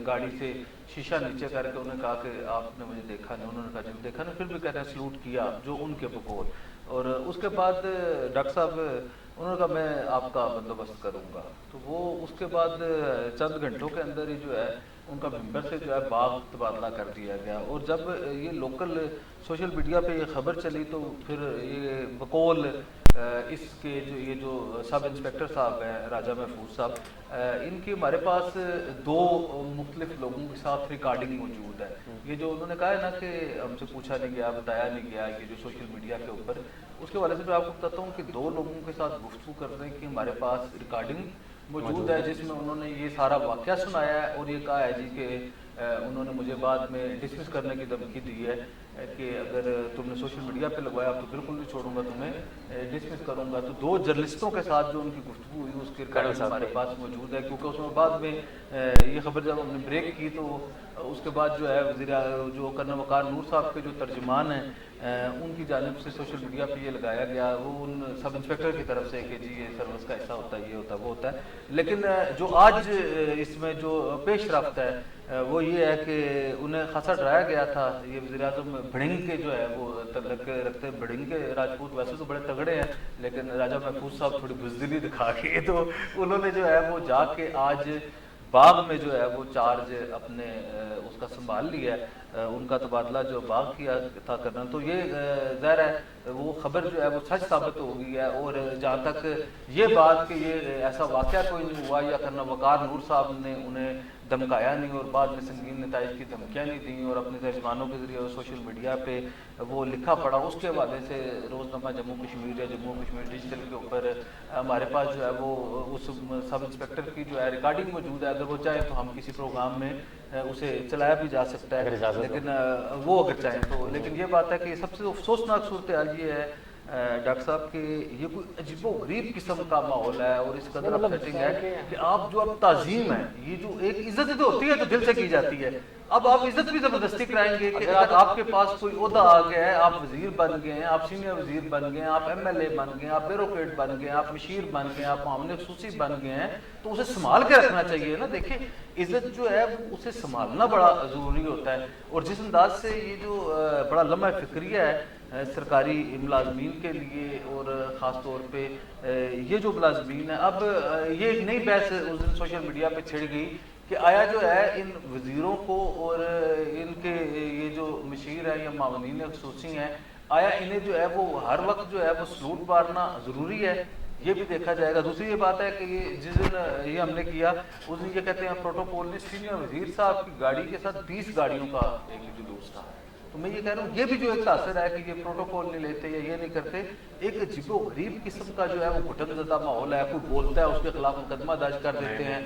[SPEAKER 3] گاڑی سے شیشہ نیچے کر کے انہوں نے کہا کہ آپ نے مجھے دیکھا نہیں. انہوں نے کہا جب دیکھا نہیں, پھر بھی کہتے ہیں سلوٹ کیا جو ان کے بقول. اور اس کے بعد ڈاکٹر صاحب انہوں نے کہا میں آپ کا بندوبست کروں گا. تو وہ اس کے بعد چند گھنٹوں کے اندر ہی جو ہے ان کا ممبر سے جو ہے باغ تبادلہ کر دیا گیا. اور جب یہ لوکل سوشل میڈیا پہ یہ خبر چلی تو پھر یہ بقول اس کے جو سب انسپیکٹر صاحب ہیں راجہ محفوظ صاحب, ان کی ہمارے پاس 2 مختلف لوگوں کے ساتھ ریکارڈنگ موجود ہے. یہ جو انہوں نے کہا ہے نا کہ ہم سے پوچھا نہیں گیا, بتایا نہیں گیا, یہ جو سوشل میڈیا کے اوپر, اس کے حوالے سے میں آپ کو بتاتا ہوں کہ 2 لوگوں کے ساتھ گفتگو کرتے ہیں کہ ہمارے پاس ریکارڈنگ موجود ہے جس میں انہوں نے یہ سارا واقعہ سنایا ہے. اور یہ کہا ہے جی کہ انہوں نے مجھے بعد میں ڈسمس کرنے کی دھمکی دی ہے کہ اگر تم نے سوشل میڈیا پہ لگوایا تو بالکل نہیں چھوڑوں گا, تمہیں ڈسمس کروں گا. تو 2 جرنلسٹوں کے ساتھ جو ان کی گفتگو ہوئی اس کی ریکارڈنگ ہمارے پاس موجود ہے, کیونکہ اس میں بعد میں یہ خبر جب ہم نے بریک کی تو اس کے بعد جو ہے جو کرنل وقار نور صاحب کے جو ترجمان ہیں ان کی جانب سے سوشل میڈیا پہ یہ لگایا گیا, وہ ان سب انسپیکٹر کی طرف سے کہ جی یہ سروس کا ایسا ہوتا ہے, یہ ہوتا ہے, وہ ہوتا ہے. لیکن جو آج اس میں جو پیش رفت ہے وہ یہ ہے کہ انہیں خاصا ڈرایا گیا تھا. یہ وزیر اعظم بھڑنگ کے جو ہے وہ تعلق رکھتے, بھڑنگ کے راجپوت ویسے تو بڑے تگڑے ہیں, لیکن راجہ محفوظ صاحب تھوڑی بزدلی دکھا کے تو انہوں نے جو ہے وہ جا کے آج باغ میں جو ہے وہ چارج اپنے اس کا سنبھال لیا ہے. ان کا تبادلہ جو باغ کیا تھا کرنا, تو یہ ظاہر ہے وہ خبر جو ہے وہ سچ ثابت ہو گئی ہے. اور جہاں تک یہ بات کہ یہ ایسا واقعہ کوئی نہیں ہوا یا کرنل وقار نور صاحب نے انہیں دھمکایا نہیں اور بعد میں سنگین نتائج کی دھمکیاں نہیں دیں اور اپنے ترجمانوں کے ذریعے سوشل میڈیا پہ وہ لکھا پڑا, اس کے حوالے سے روزنامہ جموں کشمیر یا جموں کشمیر ڈیجیٹل کے اوپر ہمارے پاس جو ہے وہ اس سب انسپیکٹر کی جو ہے ریکارڈنگ موجود ہے. اگر وہ چاہے تو ہم کسی پروگرام میں اسے چلایا بھی جا سکتا ہے, لیکن وہ اگر چاہیں تو. لیکن یہ بات ہے کہ سب سے افسوسناک صورتحال یہ ہے ڈاکٹر صاحب کہ یہ کوئی عجیب و غریب قسم کا ماحول ہے اور اس قدر اپسیٹنگ ہے کہ آپ جو اب تعظیم ہے, یہ جو ایک عزت تو ہوتی ہے تو دل سے کی جاتی ہے, اب آپ عزت بھی زبردستی کرائیں گے کہ اگر آپ کے پاس کوئی عہدہ آ گیا ہے, آپ وزیر بن گئے ہیں, آپ سینئر وزیر بن گئے ہیں, آپ MLA بن گئے ہیں, آپ بیوروکریٹ بن گئے ہیں, آپ مشیر بن گئے ہیں, آپ معاملے خصوصی بن گئے ہیں, تو اسے سنبھال کے رکھنا چاہیے نا. دیکھیں عزت جو ہے اسے سنبھالنا بڑا ضروری ہوتا ہے. اور جس انداز سے یہ جو بڑا لمحہ فکریہ ہے سرکاری ملازمین کے لیے, اور خاص طور پہ یہ جو ملازمین ہیں, اب یہ ایک نئی بحث اس دن سوشل میڈیا پہ چھڑ گئی کہ آیا جو ہے ان وزیروں کو اور ان کے یہ جو مشیر ہیں یا معاونین خصوصی ہیں, آیا انہیں جو ہے وہ ہر وقت جو ہے وہ سلوٹ مارنا ضروری ہے, یہ بھی دیکھا جائے گا. دوسری یہ بات ہے کہ یہ جس دن یہ ہم نے کیا اس دن یہ کہتے ہیں پروٹوکول نے سینئر وزیر صاحب کی گاڑی کے ساتھ 20 گاڑیوں کا ایک جلوس تھا. تو میں یہ کہہ رہا ہوں یہ بھی جو ایک تاثر ہے کہ یہ پروٹوکول نہیں لیتے یا یہ نہیں کرتے, ایک عجیب و غریب قسم کا جو ہے وہ گھٹن زدہ ماحول ہے. کوئی بولتا ہے اس کے خلاف مقدمہ درج کر دیتے ہیں,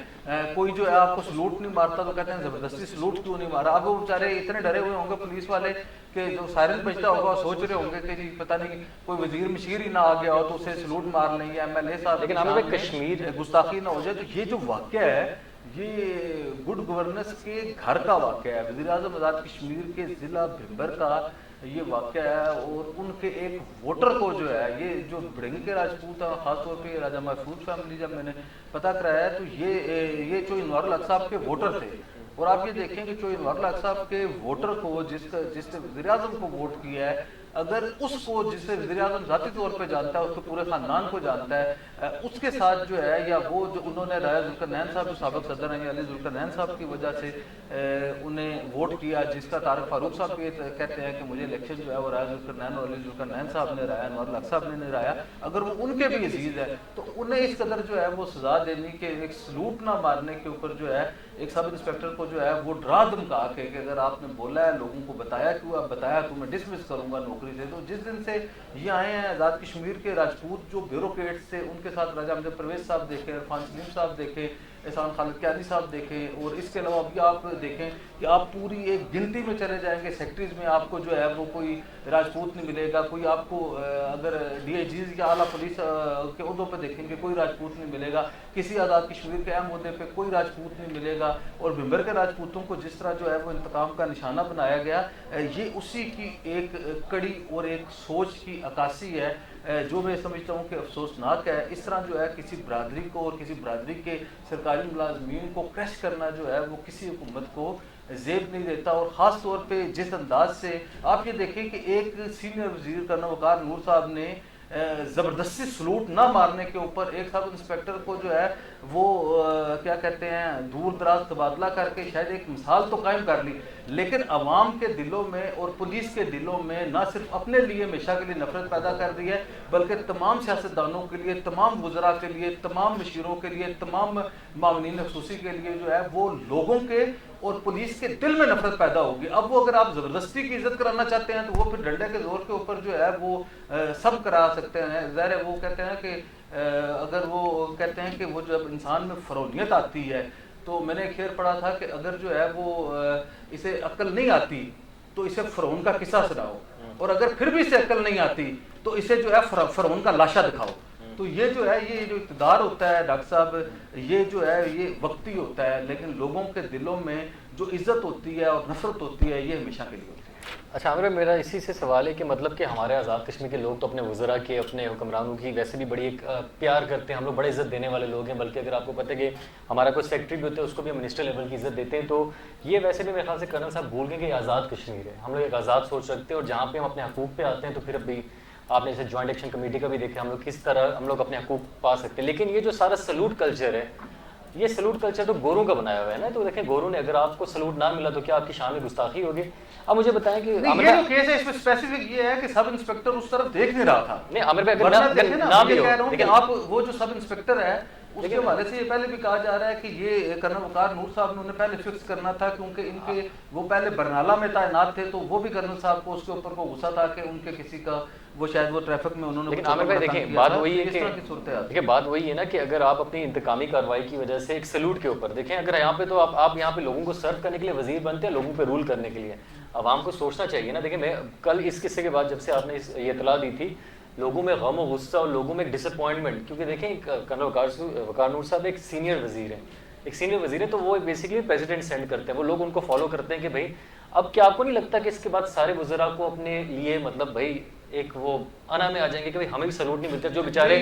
[SPEAKER 3] کوئی جو ہے آپ کو سلوٹ نہیں مارتا تو کہتے ہیں زبردستی سلوٹ کیوں نہیں مارا. اب وہ بیچارے اتنے ڈرے ہوئے ہوں گے پولیس والے کہ جو سائرن بجتا ہوگا سوچ رہے ہوں گے کہ جی پتہ نہیں کوئی وزیر مشیر ہی نہ آ گیا ہو تو اسے سلوٹ مار لیں یا MLA صاحب,
[SPEAKER 1] لیکن ہمیں کشمیر
[SPEAKER 3] گستاخی نہ ہو جائے. تو یہ جو واقعہ ہے یہ گڈ گورننس کے گھر کا واقعہ ہے, وزیر اعظم آزاد کشمیر کے ضلع بھمبر کا یہ واقعہ ہے. اور ان کے ایک ووٹر کو جو ہے یہ جو بھڑنگ کے راجپوت ہیں, خاص طور پہ راجہ محفوظ فیملی, جب میں نے پتہ کرایا ہے تو یہ جو انوار الحق صاحب کے ووٹر تھے. اور آپ یہ دیکھیں کہ جو انوار الحق صاحب کے ووٹر کو جس نے وزیر اعظم کو ووٹ کیا ہے, اگر اس کو جس سے وزیر اعظم ذاتی طور پہ جانتا ہے, اس کے پورے خاندان کو جانتا ہے, اس کے ساتھ جو ہے یا وہ جو انہوں نے راجہ ذوالقرنین صاحب جو سابق صدر ہیں علی ذوالقرنین صاحب کی وجہ سے انہیں ووٹ کیا, جس کا طارق فاروق صاحب کہتے ہیں کہ مجھے الیکشن جو ہے وہ راجہ ذوالقرنین اور علی ذوالقرنین صاحب نے رایا, انوار الحق صاحب نے نہیں رایا, اگر وہ ان کے بھی عزیز ہے تو انہیں اس قدر جو ہے وہ سزا دینی کہ ایک سلوٹ نہ مارنے کے اوپر جو ہے ایک سب انسپیکٹر کو جو ہے وہ ڈرا دھمکا کے کہ اگر آپ نے بولا ہے لوگوں کو بتایا کیوں, آپ بتایا تو میں ڈسمس کروں گا نوکری سے. تو جس دن سے یہ آئے ہیں آزاد کشمیر کے راجپوت جو بیوروکریٹس تھے, ان کے ساتھ راجہ امجد پرویز صاحب دیکھے, عرفان سلیم صاحب دیکھے, احسان خالد قیادی صاحب دیکھیں، اور اس کے علاوہ ابھی آپ دیکھیں کہ آپ پوری ایک گنتی میں چلے جائیں گے سیکٹریز میں، آپ کو جو ہے وہ کوئی راجپوت نہیں ملے گا، کوئی آپ کو اگر ڈی آئی جیز یا اعلیٰ پولیس کے عہدوں پہ دیکھیں گے کوئی راجپوت نہیں ملے گا، کسی آزاد کشمیر کے اہم عہدے پہ کوئی راجپوت نہیں ملے گا، اور بھمبر کے راجپوتوں کو جس طرح جو ہے وہ انتقام کا نشانہ بنایا گیا، یہ اسی کی ایک کڑی اور ایک سوچ کی عکاسی ہے جو میں سمجھتا ہوں کہ افسوسناک ہے۔ اس طرح جو ہے کسی برادری کو اور کسی برادری کے سرکاری ملازمین کو کریش کرنا جو ہے وہ کسی حکومت کو زیب نہیں دیتا، اور خاص طور پہ جس انداز سے آپ یہ دیکھیں کہ ایک سینئر وزیر کرنل وقار نور صاحب نے زبردستی سلوٹ نہ مارنے کے اوپر ایک سب انسپیکٹر کو جو ہے وہ کیا کہتے ہیں دور دراز تبادلہ کر کے شاید ایک مثال تو قائم کر لی، لیکن عوام کے دلوں میں اور پولیس کے دلوں میں نہ صرف اپنے لیے ہمیشہ کے لیے نفرت پیدا کر دی ہے، بلکہ تمام سیاستدانوں کے لیے، تمام وزراء کے لیے، تمام مشیروں کے لیے، تمام معاونین خصوصی کے لیے جو ہے وہ لوگوں کے اور پولیس کے دل میں نفرت پیدا ہوگی۔ اب وہ اگر آپ زبردستی کی عزت کرانا چاہتے ہیں تو وہ پھر ڈنڈے کے زور کے اوپر جو ہے وہ سب کرا سکتے ہیں۔ ظاہر ہے وہ کہتے ہیں کہ اگر وہ کہتے ہیں کہ وہ جب انسان میں فرونیت آتی ہے، تو میں نے ایک شعر پڑھا تھا کہ اگر جو ہے وہ اسے عقل نہیں آتی تو اسے فرعون کا قصہ سناؤ، اور اگر پھر بھی اسے عقل نہیں آتی تو اسے جو ہے فرعون کا لاشا دکھاؤ۔ تو یہ جو ہے یہ جو اقتدار ہوتا ہے ڈاکٹر صاحب، یہ جو ہے یہ وقتی ہوتا ہے، لیکن لوگوں کے دلوں میں جو عزت ہوتی ہے اور نفرت ہوتی ہے یہ ہمیشہ کے لیے ہوتی ہے۔
[SPEAKER 1] اچھا عامر، میرا اسی سے سوال ہے کہ مطلب کہ ہمارے آزاد کشمیر کے لوگ تو اپنے وزراء کے، اپنے حکمرانوں کی ویسے بھی بڑی ایک پیار کرتے ہیں، ہم لوگ بڑے عزت دینے والے لوگ ہیں، بلکہ اگر آپ کو پتہ ہے کہ ہمارا کوئی سیکٹری بھی ہوتا ہے اس کو بھی ہم منسٹر لیول کی عزت دیتے ہیں، تو یہ ویسے بھی میرے خیال سے کرنل صاحب بھول گئے کہ یہ آزاد کشمیر ہے، ہم لوگ ایک آزاد سوچ رکھتے ہیں، اور جہاں پہ ہم اپنے حقوق پہ آتے ہیں تو پھر ابھی آپ نے جیسے جوائنٹ ایکشن کمیٹی کا بھی دیکھا ہم لوگ کس طرح ہم لوگ اپنے حقوق پا سکتے ہیں، لیکن یہ جو سارا سلوٹ کلچر ہے، یہ سلوٹ کلچر تو گوروں کا بنایا ہوا ہے نا، تو دیکھیں گوروں نے اگر آپ کو سلوٹ نہ ملا تو کیا آپ کی شان میں گستاخی ہوگی؟ اب مجھے بتائیں کہ
[SPEAKER 3] یہ جو کیس ہے اس میں اسپیسیفک یہ ہے کہ سب انسپیکٹر اس طرف دیکھ نہیں رہا تھا۔
[SPEAKER 1] نہیں عامر بھائی،
[SPEAKER 3] ورنہ
[SPEAKER 1] اگر
[SPEAKER 3] دیکھیں نا،
[SPEAKER 1] نام
[SPEAKER 3] یہ
[SPEAKER 1] بھی
[SPEAKER 3] کہہ رہا
[SPEAKER 1] ہو
[SPEAKER 3] ہوں کہ آپ وہ جو سب انسپیکٹر ہے اس کے حوالے سے یہ پہلے بھی کہا جا رہا ہے کہ یہ کرنل وقار نور صاحب نے انہیں پہلے فکس کرنا تھا، کیونکہ ان کے وہ پہلے برنالہ میں تعینات تھے، تو وہ بھی کرنل صاحب کو اس کے اوپر کو غصہ تھا کہ ان کے کسی کا وہ شاید وہ ٹریفک میں انہوں نے،
[SPEAKER 1] لیکن عامر بھائی دیکھیں بات وہی ہے کہ دیکھیں بات وہی ہے نا کہ اگر آپ اپنی انتقامی کارروائی کی وجہ سے ایک سلوٹ کے اوپر دیکھیں، اگر یہاں پہ تو آپ یہاں پہ لوگوں کو سرو کرنے کے لیے وزیر بنتے ہیں، لوگوں پہ رول کرنے کے لیے، عوام کو سوچنا چاہیے نا۔ دیکھیں میں کل اس قصے کے بعد جب سے آپ نے یہ اطلاع دی تھی، لوگوں میں غم و غصہ اور لوگوں میں ایک ڈس اپوائنٹمنٹ، کیونکہ دیکھیں کرنل وقار نور صاحب ایک سینئر وزیر ہیں، ایک سینئر وزیر ہے، تو وہ بیسیکلی پریزیڈنٹ سینڈ کرتے ہیں، وہ لوگ ان کو فالو کرتے ہیں کہ بھائی اب کیا آپ کو نہیں لگتا کہ اس کے بعد سارے وزراء کو اپنے لیے مطلب بھائی ایک وہ انا میں آ جائیں گے کہ بھائی ہمیں بھی سلوٹ نہیں ملتا، جو بیچارے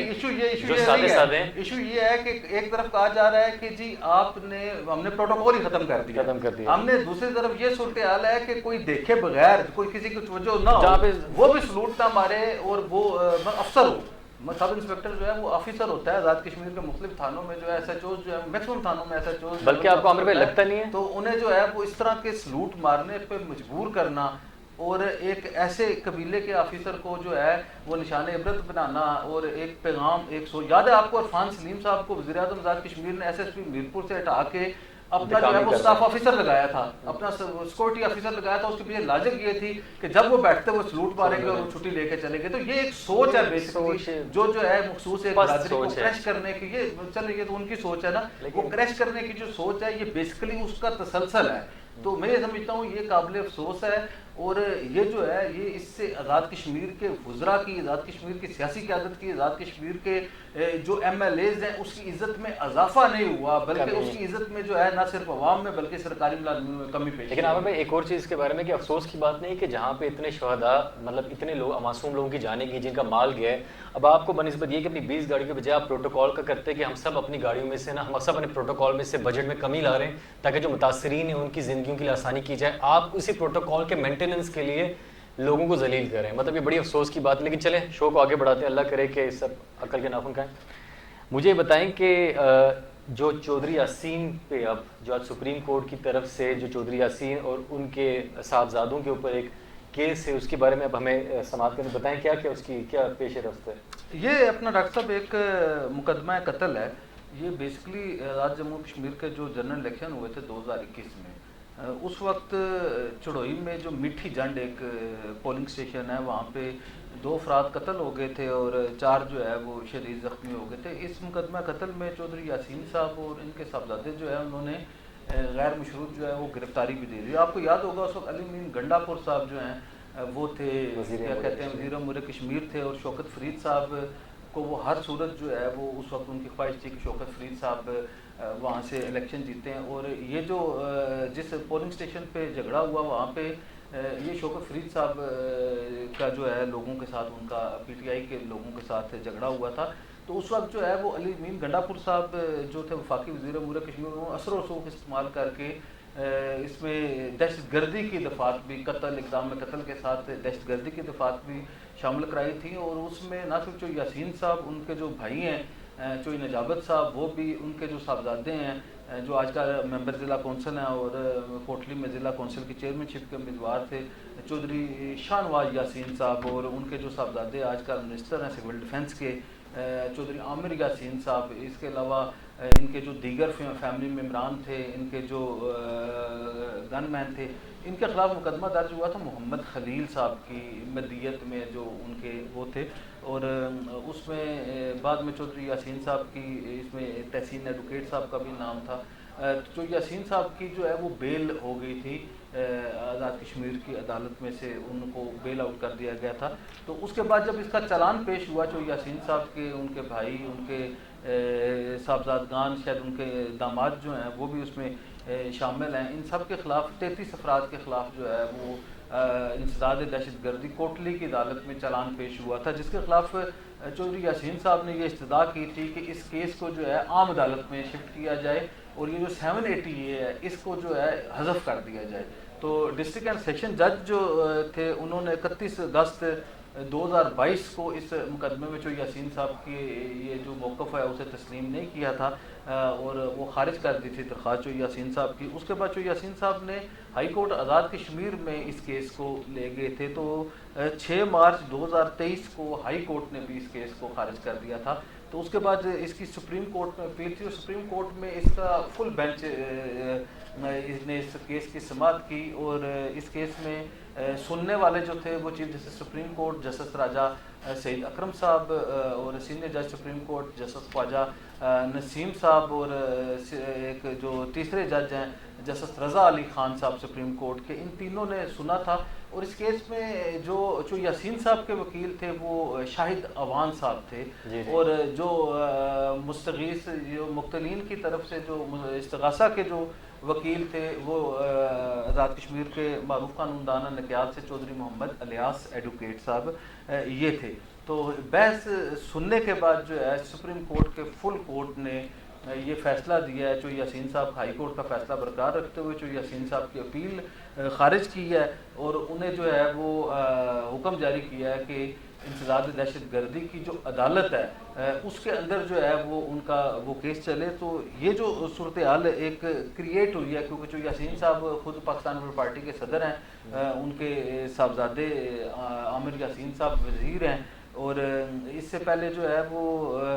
[SPEAKER 1] جو سادے سادے ہیں۔
[SPEAKER 3] ایشو یہ ہے کہ ایک طرف کہا جا رہا ہے کہ جی ہم نے پروٹوکول ہی ختم کر دیا، ہم نے دوسری طرف یہ صورتحال ہے کہ کوئی دیکھے بغیر، کوئی کسی کی توجہ نہ ہو وہ بھی سلوٹ نہ مارے، اور وہ افسر ہو، سب انسپیکٹر جو ہے وہ آفیسر ہوتا ہے آزاد کشمیر کے مختلف تھانوں میں، جو ہے ایس ایچ اوز جو ہے میکسیمم تھانوں میں ایس ایچ اوز،
[SPEAKER 1] بلکہ آپ کو عامر بھائی لگتا نہیں ہے
[SPEAKER 3] تو انہیں جو ہے وہ اس طرح کے سلوٹ مارنے پہ مجبور کرنا، اور ایک ایسے قبیلے کے آفیسر کو جو ہے وہ نشان عبرت بنانا، اور ایک پیغام یاد ہے آپ کو عرفان سلیم صاحب کو وزیر اعظم آزاد کشمیر نے ایس ایس پی میرپور سے ہٹا کے اپنا جو ہے وہ اسٹاف آفیسر لگایا تھا، اپنا سیکورٹی آفیسر لگایا تھا، اس کے پیچھے لاجک یہ تھی کہ جب وہ بیٹھتے وہ سلوٹ ماریں گے اور وہ چھٹی لے کے چلیں گے۔ تو یہ ایک سوچ ہے بیسکلی جو ہے مخصوص ایک برادری کو کریش کرنے کی، یہ چلے یہ تو ان کی سوچ ہے نا، وہ کریش کرنے کی جو سوچ ہے یہ بیسکلی اس کا تسلسل ہے۔ تو میں یہ سمجھتا ہوں یہ قابل افسوس ہے، اور یہ جو ہے یہ اس سے آزاد کشمیر کے وزراء کی، آزاد کشمیر کی سیاسی قیادت کی، آزاد کشمیر کے جو ایم ایل ایز ہیں اس کی عزت میں اضافہ نہیں ہوا، بلکہ اس کی عزت میں جو ہے نہ صرف عوام میں بلکہ سرکاری ملازمین میں کمی پیش۔
[SPEAKER 1] لیکن عامر بھائی ایک اور چیز کے بارے میں کہ افسوس کی بات نہیں کہ جہاں پہ اتنے شہداء مطلب اتنے لوگ معصوم لوگوں کی جانیں گی، جن کا مال گیا ہے، اب آپ کو بنسبت یہ کہ اپنی 20 گاڑیوں کے بجائے آپ پروٹوکول کا کرتے کہ ہم سب اپنی گاڑیوں میں سے نا، ہم سب اپنے پروٹوکول میں سے بجٹ میں کمی لا رہے ہیں تاکہ جو متاثرین ہیں ان کی زندگیوں کے لیے آسانی کی جائے، آپ اسی پروٹوکول کے مینٹیننس کے لیے لوگوں کو ذلیل کریں، مطلب یہ بڑی افسوس کی بات ہے۔ لیکن چلیں شو کو آگے بڑھاتے ہیں، اللہ کرے کہ سب عقل کے ناخن کھائیں۔ مجھے بتائیں کہ جو چودھری یاسین پہ اب جو آج سپریم کورٹ کی طرف سے جو چودھری یاسین اور ان کے صاحبزادوں کے اوپر ایک کیس ہے، اس کے بارے میں اب ہمیں سماعت کریں، بتائیں کیا کیا اس کی کیا پیش رفت ہے؟
[SPEAKER 3] یہ اپنا ڈاکٹر صاحب ایک مقدمہ قتل ہے، یہ بیسکلی آزاد جموں کشمیر کے جو جنرل الیکشن ہوئے تھے 2021 میں، اس وقت چڑوئی میں جو میٹھی جنڈ ایک پولنگ اسٹیشن ہے وہاں پہ 2 افراد قتل ہو گئے تھے اور 4 جو ہے وہ شدید زخمی ہو گئے تھے. اس مقدمہ قتل میں چودھری یاسین صاحب اور ان کے صاحبزادے جو ہے انہوں نے غیر مشروط جو ہے وہ گرفتاری بھی دے دی. آپ کو یاد ہوگا اس وقت علی مین گنڈا پور صاحب جو ہیں وہ تھے کیا کہتے ہیں وزیر امور کشمیر تھے, اور شوکت فرید صاحب کو وہ ہر صورت جو ہے وہ اس وقت ان کی خواہش تھی کہ شوکت فرید صاحب وہاں سے الیکشن جیتے ہیں. اور یہ جو جس پولنگ اسٹیشن پہ جھگڑا ہوا وہاں پہ یہ شوکت فرید صاحب کا جو ہے لوگوں کے ساتھ ان کا پی ٹی آئی کے لوگوں کے ساتھ جھگڑا ہوا تھا. تو اس وقت جو ہے وہ علی مین گنڈا پور صاحب جو تھے وفاقی وزیر امور کشمیر, انہوں نے اثر و رسوخ استعمال کر کے اس میں دہشت گردی کی دفعات بھی, قتل اقدام میں قتل کے ساتھ دہشت گردی کی دفعات بھی شامل کرائی تھیں. اور اس میں نہ صرف جو یاسین صاحب ان کے جو بھائی ہیں چوئی نجابت صاحب, وہ بھی ان کے جو صاحبزادے ہیں جو آج کا ممبر ضلع کونسل ہیں اور کوٹلی میں ضلع کونسل کی چیئرمین شپ کے امیدوار تھے چودھری شاہ نواز یاسین صاحب, اور ان کے جو صاحبزادے آج کل منسٹر ہیں سول ڈیفنس کے چودھری عامر یاسین صاحب. اس کے علاوہ ان کے جو دیگر فیملی ممبران تھے, ان کے جو گن مین تھے, ان کے خلاف مقدمہ درج ہوا تھا محمد خلیل صاحب کی مدیت میں جو ان کے وہ تھے. اور اس میں بعد میں چودھری یاسین صاحب کی اس میں تحسین ایڈوکیٹ صاحب کا بھی نام تھا. جو یاسین صاحب کی جو ہے وہ بیل ہو گئی تھی آزاد کشمیر کی عدالت میں سے, ان کو بیل آؤٹ کر دیا گیا تھا. تو اس کے بعد جب اس کا چلان پیش ہوا جو یاسین صاحب کے ان کے بھائی, ان کے صاحبزادگان, شاید ان کے داماد جو ہیں وہ بھی اس میں شامل ہیں, ان سب کے خلاف 33 افراد کے خلاف جو ہے وہ انسداد دہشت گردی کوٹلی کی عدالت میں چلان پیش ہوا تھا, جس کے خلاف چودھری یاسین صاحب نے یہ استدعا کی تھی کہ اس کیس کو جو ہے عام عدالت میں شفٹ کیا جائے اور یہ جو 780 ہے اس کو جو ہے حذف کر دیا جائے. تو ڈسٹرکٹ اینڈ سیشن جج جو تھے انہوں نے 31 اگست 2022 کو اس مقدمے میں جو یاسین صاحب کی یہ جو موقف ہے اسے تسلیم نہیں کیا تھا اور وہ خارج کر دی تھی درخواست جو یاسین صاحب کی. اس کے بعد جو یاسین صاحب نے ہائی کورٹ آزاد کشمیر میں اس کیس کو لے گئے تھے, تو 6 مارچ 2023 کو ہائی کورٹ نے بھی اس کیس کو خارج کر دیا تھا. تو اس کے بعد اس کی سپریم کورٹ میں اپیل تھی اور سپریم کورٹ میں اس کا فل بینچ نے اس کیس کی سماعت کی. اور اس کیس میں سننے والے جو تھے وہ chief justice supreme court justice Raja Saeed Akram صاحب اور سینئر جج supreme court justice Khawaja Naseem صاحب, اور ایک جو تیسرے جج ہیں جسٹس رضا علی خان صاحب سپریم کورٹ کے, ان تینوں نے سنا تھا. اور اس کیس میں جو یاسین صاحب کے وکیل تھے وہ شاہد اوان صاحب تھے, اور جو مستغیث جو مقتلین کی طرف سے جو استغاثہ کے جو وکیل تھے وہ آزاد کشمیر کے معروف قانون دانا نکیات سے چودھری محمد الیاس ایڈوکیٹ صاحب یہ تھے. تو بحث سننے کے بعد جو ہے سپریم کورٹ کے فل کورٹ نے یہ فیصلہ دیا ہے جو یاسین صاحب ہائی کورٹ کا فیصلہ برقرار رکھتے ہوئے جو یاسین صاحب کی اپیل خارج کی ہے, اور انہیں جو ہے وہ حکم جاری کیا ہے کہ انسداد دہشت گردی کی جو عدالت ہے اس کے اندر جو ہے وہ ان کا وہ کیس چلے. تو یہ جو صورتحال ایک کریٹ ہوئی ہے کیونکہ جو یاسین صاحب خود پاکستان پیپلز پارٹی کے صدر ہیں, ان کے صاحبزادے عامر یاسین صاحب وزیر ہیں, اور اس سے پہلے جو ہے وہ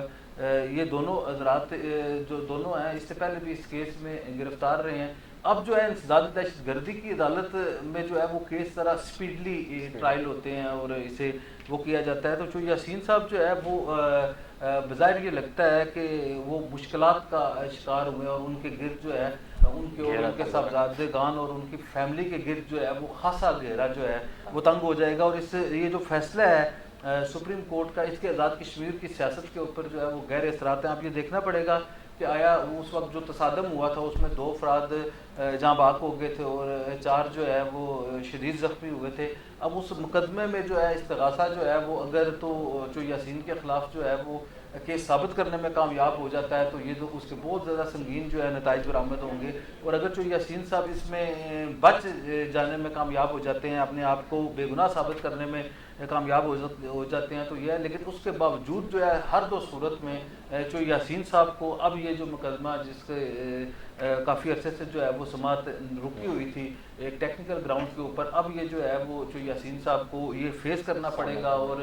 [SPEAKER 3] یہ دونوں حضرات جو دونوں ہیں اس سے پہلے بھی اس کیس میں گرفتار رہے ہیں. اب جو ہے انسداد دہشت گردی کی عدالت میں جو ہے وہ کیس ذرا سپیڈلی ٹرائل ہوتے ہیں اور اسے وہ کیا جاتا ہے. تو جو یاسین صاحب جو ہے وہ بظاہر یہ لگتا ہے کہ وہ مشکلات کا شکار ہوئے اور ان کے گرد جو ہے ان کے اور ان کے صاحبزادگان اور ان کی فیملی کے گرد جو ہے وہ خاصا گہرا جو ہے وہ تنگ ہو جائے گا. اور اس یہ جو فیصلہ ہے سپریم کورٹ کا اس کے آزاد کشمیر کی سیاست کے اوپر جو ہے وہ گہرے اثرات ہیں. اب یہ دیکھنا پڑے گا کہ آیا اس وقت جو تصادم ہوا تھا اس میں 2 افراد جہاں باک ہو گئے تھے اور 4 جو ہے وہ شدید زخمی ہوئے تھے. اب اس مقدمے میں جو ہے استغاثہ جو ہے وہ اگر تو جو یاسین کے خلاف جو ہے وہ کیس ثابت کرنے میں کامیاب ہو جاتا ہے تو یہ تو اس کے بہت زیادہ سنگین جو ہے نتائج برآمد ہوں گے. اور اگر جو یاسین صاحب اس میں بچ جانے میں کامیاب ہو جاتے ہیں, اپنے آپ کو بے گناہ ثابت کرنے میں کامیاب ہو جاتے ہیں تو یہ ہے. لیکن اس کے باوجود جو ہے ہر 2 صورت میں جو یاسین صاحب کو اب یہ جو مقدمہ جس کے کافی عرصے سے جو ہے وہ سماعت رکی ہوئی تھی ایک ٹیکنیکل گراؤنڈ کے اوپر اب یہ جو ہے وہ جو یاسین صاحب کو یہ فیس کرنا پڑے گا، اور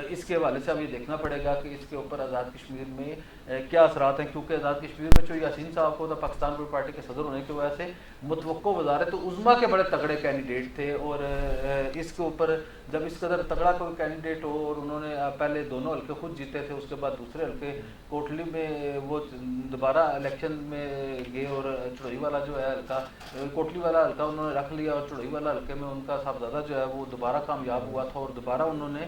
[SPEAKER 3] اس کے حوالے سے اب یہ دیکھنا پڑے گا کہ اس کے اوپر آزاد کشمیر میں کیا اثرات ہیں، کیونکہ آزاد کشمیر میں جو یاسین صاحب کو پاکستان پیپلز پارٹی کے صدر ہونے کی وجہ سے متوقع وزارت عظمیٰ کے بڑے تگڑے کینڈیڈیٹ تھے، اور اس کے اوپر جب اس قدر تگڑا کوئی کینڈیڈیٹ ہو، اور انہوں نے پہلے دونوں حلقے خود جیتے تھے، اس کے بعد دوسرے حلقے کوٹلی میں وہ دوبارہ الیکشن میں گئے، اور چڑوئی والا جو ہے حلقہ، کوٹلی والا حلقہ انہوں نے رکھ لیا، اور چڑوئی والا حلقے میں ان کا صاحبزادہ جو ہے وہ دوبارہ کامیاب ہوا تھا، اور دوبارہ انہوں نے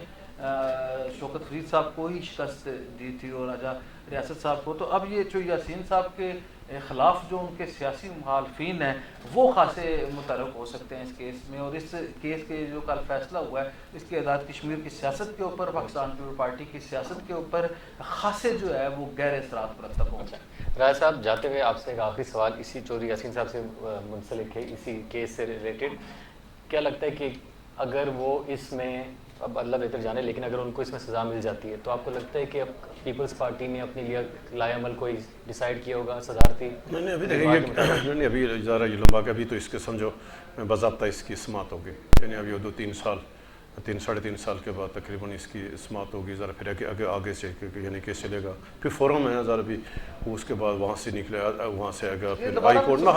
[SPEAKER 3] شوکت فرید صاحب کو ہی شکست دی تھی اور راجہ ریاست صاحب کو۔ تو اب یہ جو یاسین صاحب کے خلاف جو ان کے سیاسی مخالفین ہیں وہ خاصے متحرک ہو سکتے ہیں اس کیس میں، اور اس کیس کے جو کل فیصلہ ہوا ہے اس کے آزاد کشمیر کی سیاست کے اوپر، پاکستان پیپلز پارٹی کی سیاست کے اوپر خاصے جو ہے وہ گہرے اثرات مرتب ہوں گے۔
[SPEAKER 1] راجہ صاحب، جاتے ہوئے آپ سے ایک آخری سوال اسی چودھری یاسین صاحب سے منسلک ہے، اسی کیس سے ریلیٹڈ، کیا لگتا ہے کہ اگر وہ اس میں، اب اللہ بہتر جانے، لیکن اگر ان کو اس میں سزا مل جاتی ہے تو آپ کو لگتا ہے کہ اب پیپلز پارٹی نے اپنے لیے لائے عمل کوئی ڈیسائیڈ کیا ہوگا صدارتی؟
[SPEAKER 2] نہیں ابھی دیکھیں یہ ابھی ذرا یہ لمبا کہ ابھی تو اس کے سمجھو باضابطہ اس کی سماعت ہوگی، یعنی ابھی 2-3 سال 3-3.5 سال کے بعد تقریباً اس کی سماعت ہوگی، ذرا پھر آگے سے یعنی کیس چلے گا، پھر فورم ہے ذرا بھی، اس کے بعد وہاں سے نکلے وہاں سے آئے گا، پھر ہائی کورٹ میں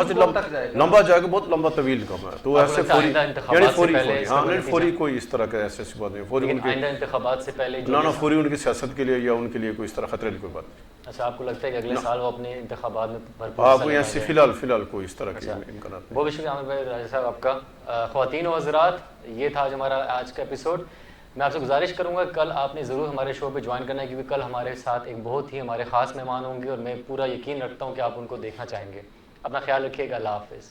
[SPEAKER 2] لمبا جائے گا، بہت لمبا طویل کام ہے، تو ایسے فوری یعنی فوری کوئی اس طرح کا ایسے بات نہیں، فوری ان کے
[SPEAKER 1] انتخابات سے پہلے
[SPEAKER 2] نہ فوری ان کی سیاست کے لیے یا ان کے لیے کوئی اس طرح خطرے کی کوئی بات نہیں۔
[SPEAKER 1] اچھا، آپ کو لگتا ہے کہ اگلے سال وہ اپنے انتخابات میں
[SPEAKER 2] ہاں کوئی ایسی فی الحال کوئی اس طرح کے امکانات؟
[SPEAKER 1] بہت شکریہ عامر بھائی، راجہ صاحب آپ کا۔ خواتین و حضرات، یہ تھا آج ہمارا آج کا ایپیسوڈ۔ میں آپ سے گزارش کروں گا کل آپ نے ضرور ہمارے شو پہ جوائن کرنا ہے، کیونکہ کل ہمارے ساتھ ایک بہت ہی ہمارے خاص مہمان ہوں گے، اور میں پورا یقین رکھتا ہوں کہ آپ ان کو دیکھنا چاہیں گے۔ اپنا خیال رکھیے گا، اللہ حافظ۔